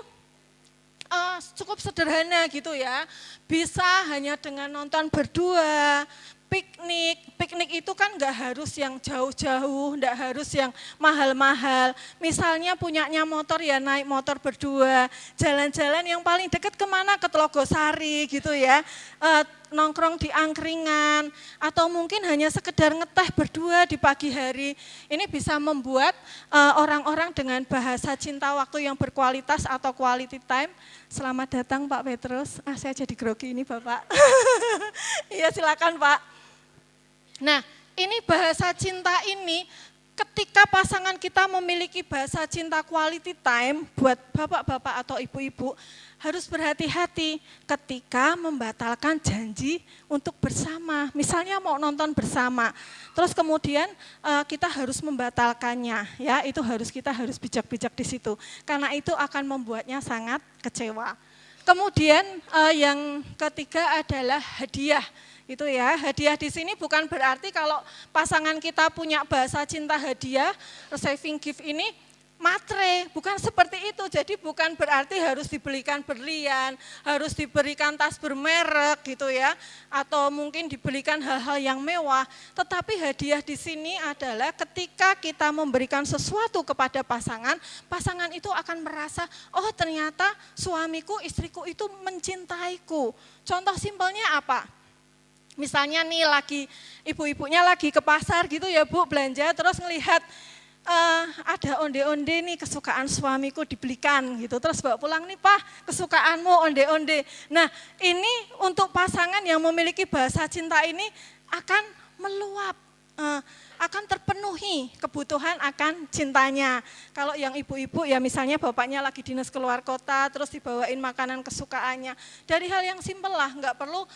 cukup sederhana gitu ya, bisa hanya dengan nonton berdua, piknik. Piknik itu kan enggak harus yang jauh-jauh, enggak harus yang mahal-mahal. Misalnya punyanya motor ya naik motor berdua, jalan-jalan yang paling dekat kemana, ke Telogosari gitu ya, nongkrong di angkringan, atau mungkin hanya sekedar ngeteh berdua di pagi hari. Ini bisa membuat orang-orang dengan bahasa cinta waktu yang berkualitas atau quality time. Selamat datang Pak Petrus. Saya jadi grogi ini Bapak. Iya silakan Pak. Nah, ini bahasa cinta ini ketika pasangan kita memiliki bahasa cinta quality time, buat bapak-bapak atau ibu-ibu harus berhati-hati ketika membatalkan janji untuk bersama. Misalnya mau nonton bersama, terus kemudian kita harus membatalkannya, ya itu kita harus bijak-bijak di situ, karena itu akan membuatnya sangat kecewa. Kemudian yang ketiga adalah hadiah. Itu ya, hadiah di sini bukan berarti kalau pasangan kita punya bahasa cinta hadiah, receiving gift ini matre, bukan seperti itu. Jadi bukan berarti harus dibelikan berlian, harus diberikan tas bermerek gitu ya, atau mungkin dibelikan hal-hal yang mewah. Tetapi hadiah di sini adalah ketika kita memberikan sesuatu kepada pasangan, pasangan itu akan merasa, oh ternyata suamiku, istriku itu mencintaiku. Contoh simpelnya apa? Misalnya nih ibu-ibunya lagi ke pasar gitu ya Bu, belanja terus ngelihat ada onde-onde nih kesukaan suamiku dibelikan gitu. Terus bawa pulang nih Pak, kesukaanmu onde-onde. Nah ini untuk pasangan yang memiliki bahasa cinta ini akan meluap, akan terpenuhi kebutuhan akan cintanya. Kalau yang ibu-ibu ya misalnya bapaknya lagi dinas keluar kota, terus dibawain makanan kesukaannya. Dari hal yang simpel lah, nggak perlu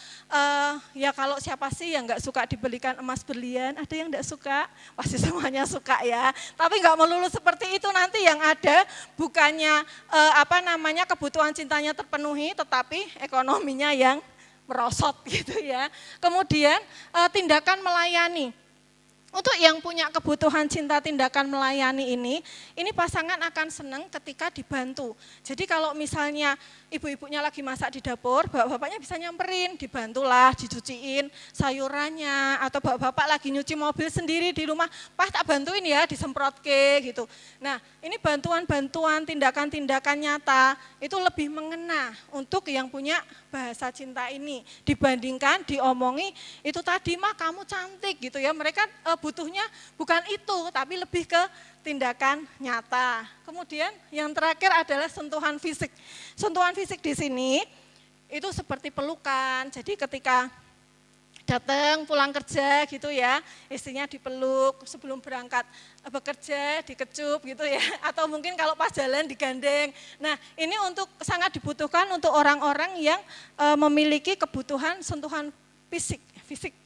ya kalau siapa sih yang nggak suka dibelikan emas berlian, ada yang nggak suka, pasti semuanya suka ya. Tapi nggak melulu seperti itu, nanti yang ada bukannya kebutuhan cintanya terpenuhi, tetapi ekonominya yang merosot gitu ya. Kemudian tindakan melayani. Untuk yang punya kebutuhan cinta tindakan melayani ini pasangan akan senang ketika dibantu. Jadi kalau misalnya ibu-ibunya lagi masak di dapur, bapak-bapaknya bisa nyamperin, dibantulah, dicuciin sayurannya, atau bapak-bapak lagi nyuci mobil sendiri di rumah, Pak tak bantuin ya, disemprot ke gitu. Nah ini bantuan-bantuan, tindakan-tindakan nyata, itu lebih mengena untuk yang punya bahasa cinta ini. Dibandingkan diomongi, itu tadi mah kamu cantik gitu ya, mereka butuhnya bukan itu, tapi lebih ke tindakan nyata. Kemudian yang terakhir adalah sentuhan fisik. Sentuhan fisik di sini itu seperti pelukan. Jadi ketika datang pulang kerja gitu ya, istrinya dipeluk, sebelum berangkat bekerja dikecup gitu ya, atau mungkin kalau pas jalan digandeng. Nah ini sangat dibutuhkan untuk orang-orang yang memiliki kebutuhan sentuhan fisik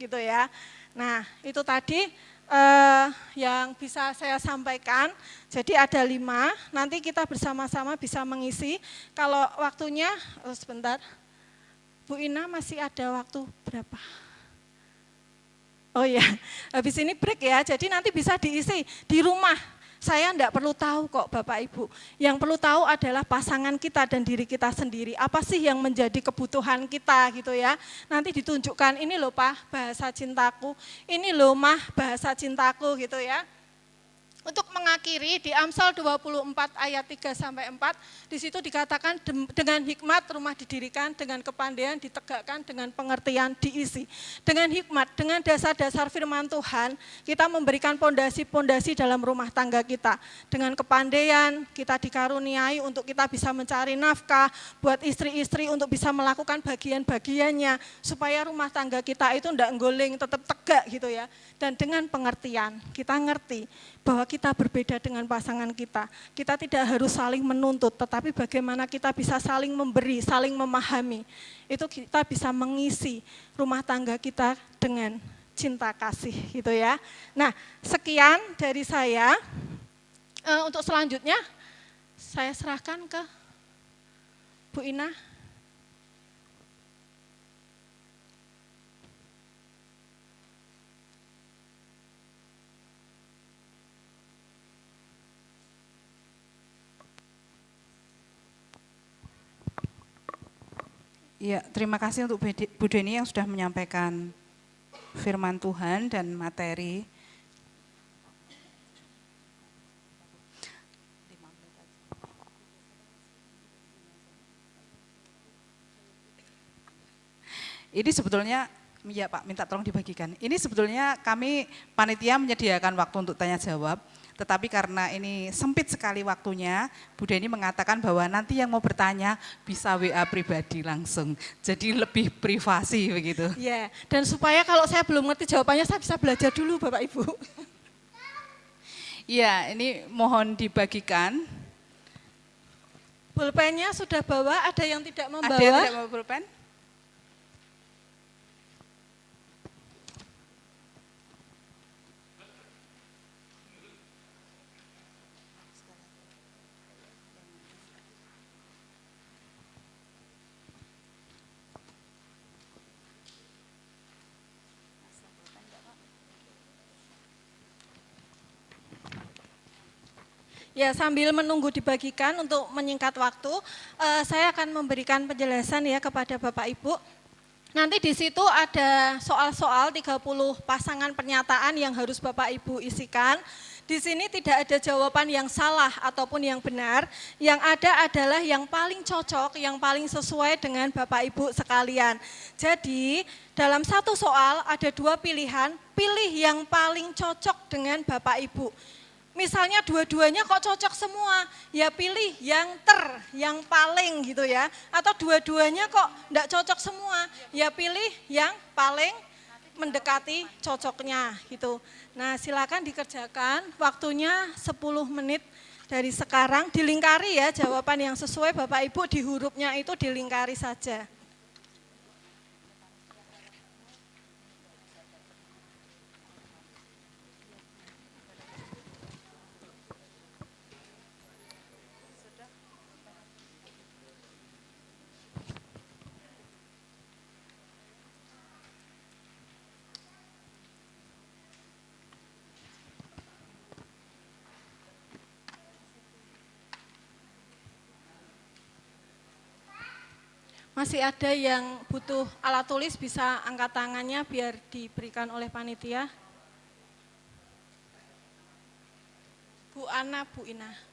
gitu ya. Nah itu tadi yang bisa saya sampaikan. Jadi ada 5, nanti kita bersama-sama bisa mengisi. Kalau waktunya, sebentar, Bu Ina masih ada waktu berapa? Oh ya, habis ini break ya, jadi nanti bisa diisi di rumah. Saya enggak perlu tahu kok Bapak Ibu, yang perlu tahu adalah pasangan kita dan diri kita sendiri. Apa sih yang menjadi kebutuhan kita gitu ya. Nanti ditunjukkan, ini loh Pak bahasa cintaku, ini loh Mah bahasa cintaku gitu ya. Untuk mengakhiri di Amsal 24 ayat 3-4, di situ dikatakan dengan hikmat rumah didirikan, dengan kepandaian ditegakkan, dengan pengertian diisi. Dengan hikmat, dengan dasar-dasar firman Tuhan, kita memberikan pondasi-pondasi dalam rumah tangga kita. Dengan kepandaian kita dikaruniai untuk kita bisa mencari nafkah, buat istri-istri untuk bisa melakukan bagian-bagiannya, supaya rumah tangga kita itu enggak nggoling, tetap tegak gitu ya. Dan dengan pengertian, kita ngerti bahwa kita berbeda dengan pasangan kita. Kita tidak harus saling menuntut, tetapi bagaimana kita bisa saling memberi, saling memahami. Itu kita bisa mengisi rumah tangga kita dengan cinta kasih gitu ya. Nah, sekian dari saya. Untuk selanjutnya saya serahkan ke Bu Ina. Ya, terima kasih untuk Bu Deni yang sudah menyampaikan firman Tuhan dan materi. Ini sebetulnya, ya Pak, minta tolong dibagikan. Ini sebetulnya kami panitia menyediakan waktu untuk tanya jawab. Tetapi karena ini sempit sekali waktunya, Bu Deni mengatakan bahwa nanti yang mau bertanya bisa WA pribadi langsung. Jadi lebih privasi begitu. Ya, dan supaya kalau saya belum ngerti jawabannya, saya bisa belajar dulu Bapak Ibu. Iya, ini mohon dibagikan. Pulpennya sudah bawa, ada yang tidak membawa? Ada yang tidak membawa pulpen? Ya, sambil menunggu dibagikan untuk menyingkat waktu, saya akan memberikan penjelasan ya kepada Bapak Ibu. Nanti di situ ada soal-soal 30 pasangan pernyataan yang harus Bapak Ibu isikan. Di sini tidak ada jawaban yang salah ataupun yang benar. Yang ada adalah yang paling cocok, yang paling sesuai dengan Bapak Ibu sekalian. Jadi dalam satu soal ada 2 pilihan, pilih yang paling cocok dengan Bapak Ibu. Misalnya dua-duanya kok cocok semua, ya pilih yang paling gitu ya. Atau dua-duanya kok enggak cocok semua, ya pilih yang paling mendekati cocoknya gitu. Nah silakan dikerjakan, waktunya 10 menit dari sekarang, dilingkari ya jawaban yang sesuai Bapak Ibu di hurufnya itu dilingkari saja. Masih ada yang butuh alat tulis, bisa angkat tangannya biar diberikan oleh panitia. Bu Ana, Bu Ina.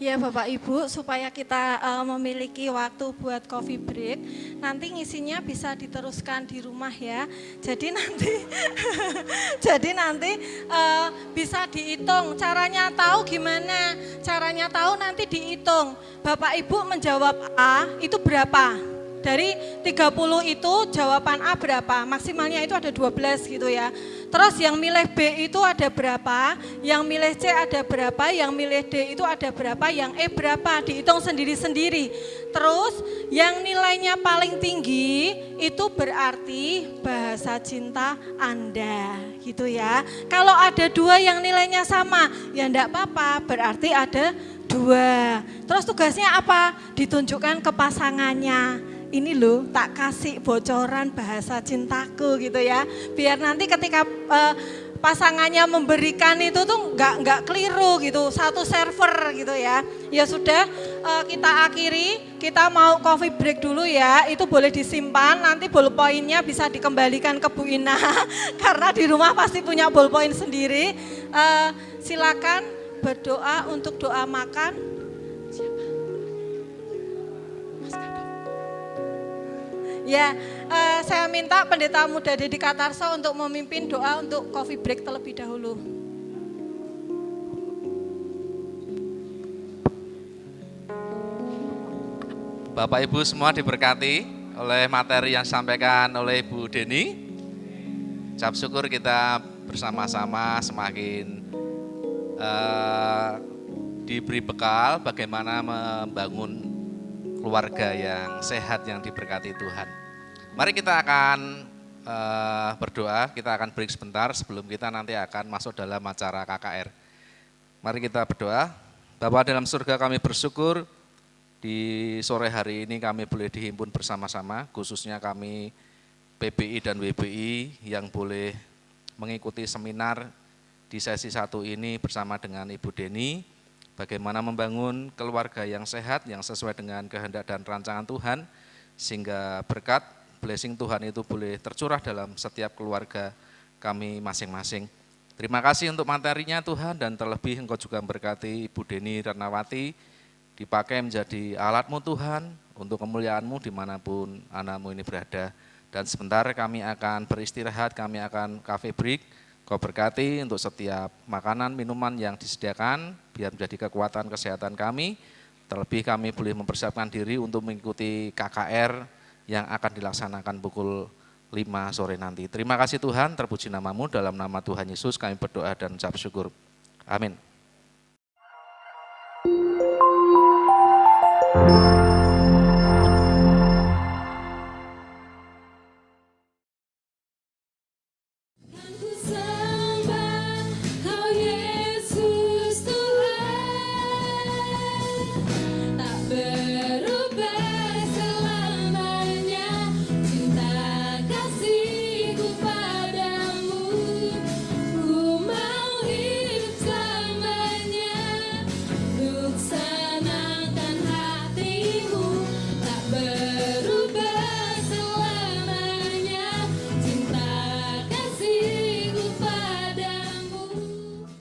Ya Bapak Ibu, supaya kita memiliki waktu buat coffee break, nanti ngisinya bisa diteruskan di rumah ya. Jadi nanti, bisa dihitung. Caranya tahu gimana? Caranya tahu nanti dihitung. Bapak Ibu menjawab A itu berapa? Dari 30 itu jawaban A berapa? Maksimalnya itu ada 12 gitu ya. Terus yang milih B itu ada berapa? Yang milih C ada berapa? Yang milih D itu ada berapa? Yang E berapa? Dihitung sendiri-sendiri. Terus yang nilainya paling tinggi itu berarti bahasa cinta Anda gitu ya. Kalau ada 2 yang nilainya sama, ya enggak apa-apa, berarti ada 2. Terus tugasnya apa? Ditunjukkan ke pasangannya. Ini loh tak kasih bocoran bahasa cintaku gitu ya. Biar nanti ketika pasangannya memberikan itu tuh nggak keliru gitu, satu server gitu ya. Ya sudah kita akhiri, kita mau coffee break dulu ya. Itu boleh disimpan, nanti ballpointnya bisa dikembalikan ke Bu Ina karena di rumah pasti punya ballpoint sendiri. Silakan berdoa untuk doa makan. Ya, saya minta Pendeta Muda Dedi Katarso untuk memimpin doa untuk coffee break terlebih dahulu. Bapak Ibu semua diberkati. oleh materi yang disampaikan oleh Bu Deni. Ucap syukur kita bersama-sama semakin diberi bekal bagaimana membangun keluarga yang sehat yang diberkati Tuhan. Mari kita akan berdoa, kita akan break sebentar sebelum kita nanti akan masuk dalam acara KKR. Mari kita berdoa. Bapa dalam surga, kami bersyukur di sore hari ini kami boleh dihimpun bersama-sama, khususnya kami PBI dan WBI yang boleh mengikuti seminar di sesi 1 ini bersama dengan Ibu Deni, bagaimana membangun keluarga yang sehat, yang sesuai dengan kehendak dan rancangan Tuhan, sehingga berkat, blessing Tuhan itu boleh tercurah dalam setiap keluarga kami masing-masing. Terima kasih untuk materinya Tuhan, dan terlebih Engkau juga memberkati Ibu Deni Ranawati, dipakai menjadi alat-Mu Tuhan, untuk kemuliaan-Mu dimanapun anak-Mu ini berada. Dan sebentar kami akan beristirahat, kami akan cafe break. Kau berkati untuk setiap makanan, minuman yang disediakan, biar menjadi kekuatan kesehatan kami. Terlebih kami boleh mempersiapkan diri untuk mengikuti KKR yang akan dilaksanakan pukul 5 sore nanti. Terima kasih Tuhan, terpuji nama-Mu, dalam nama Tuhan Yesus kami berdoa dan ucap syukur. Amin.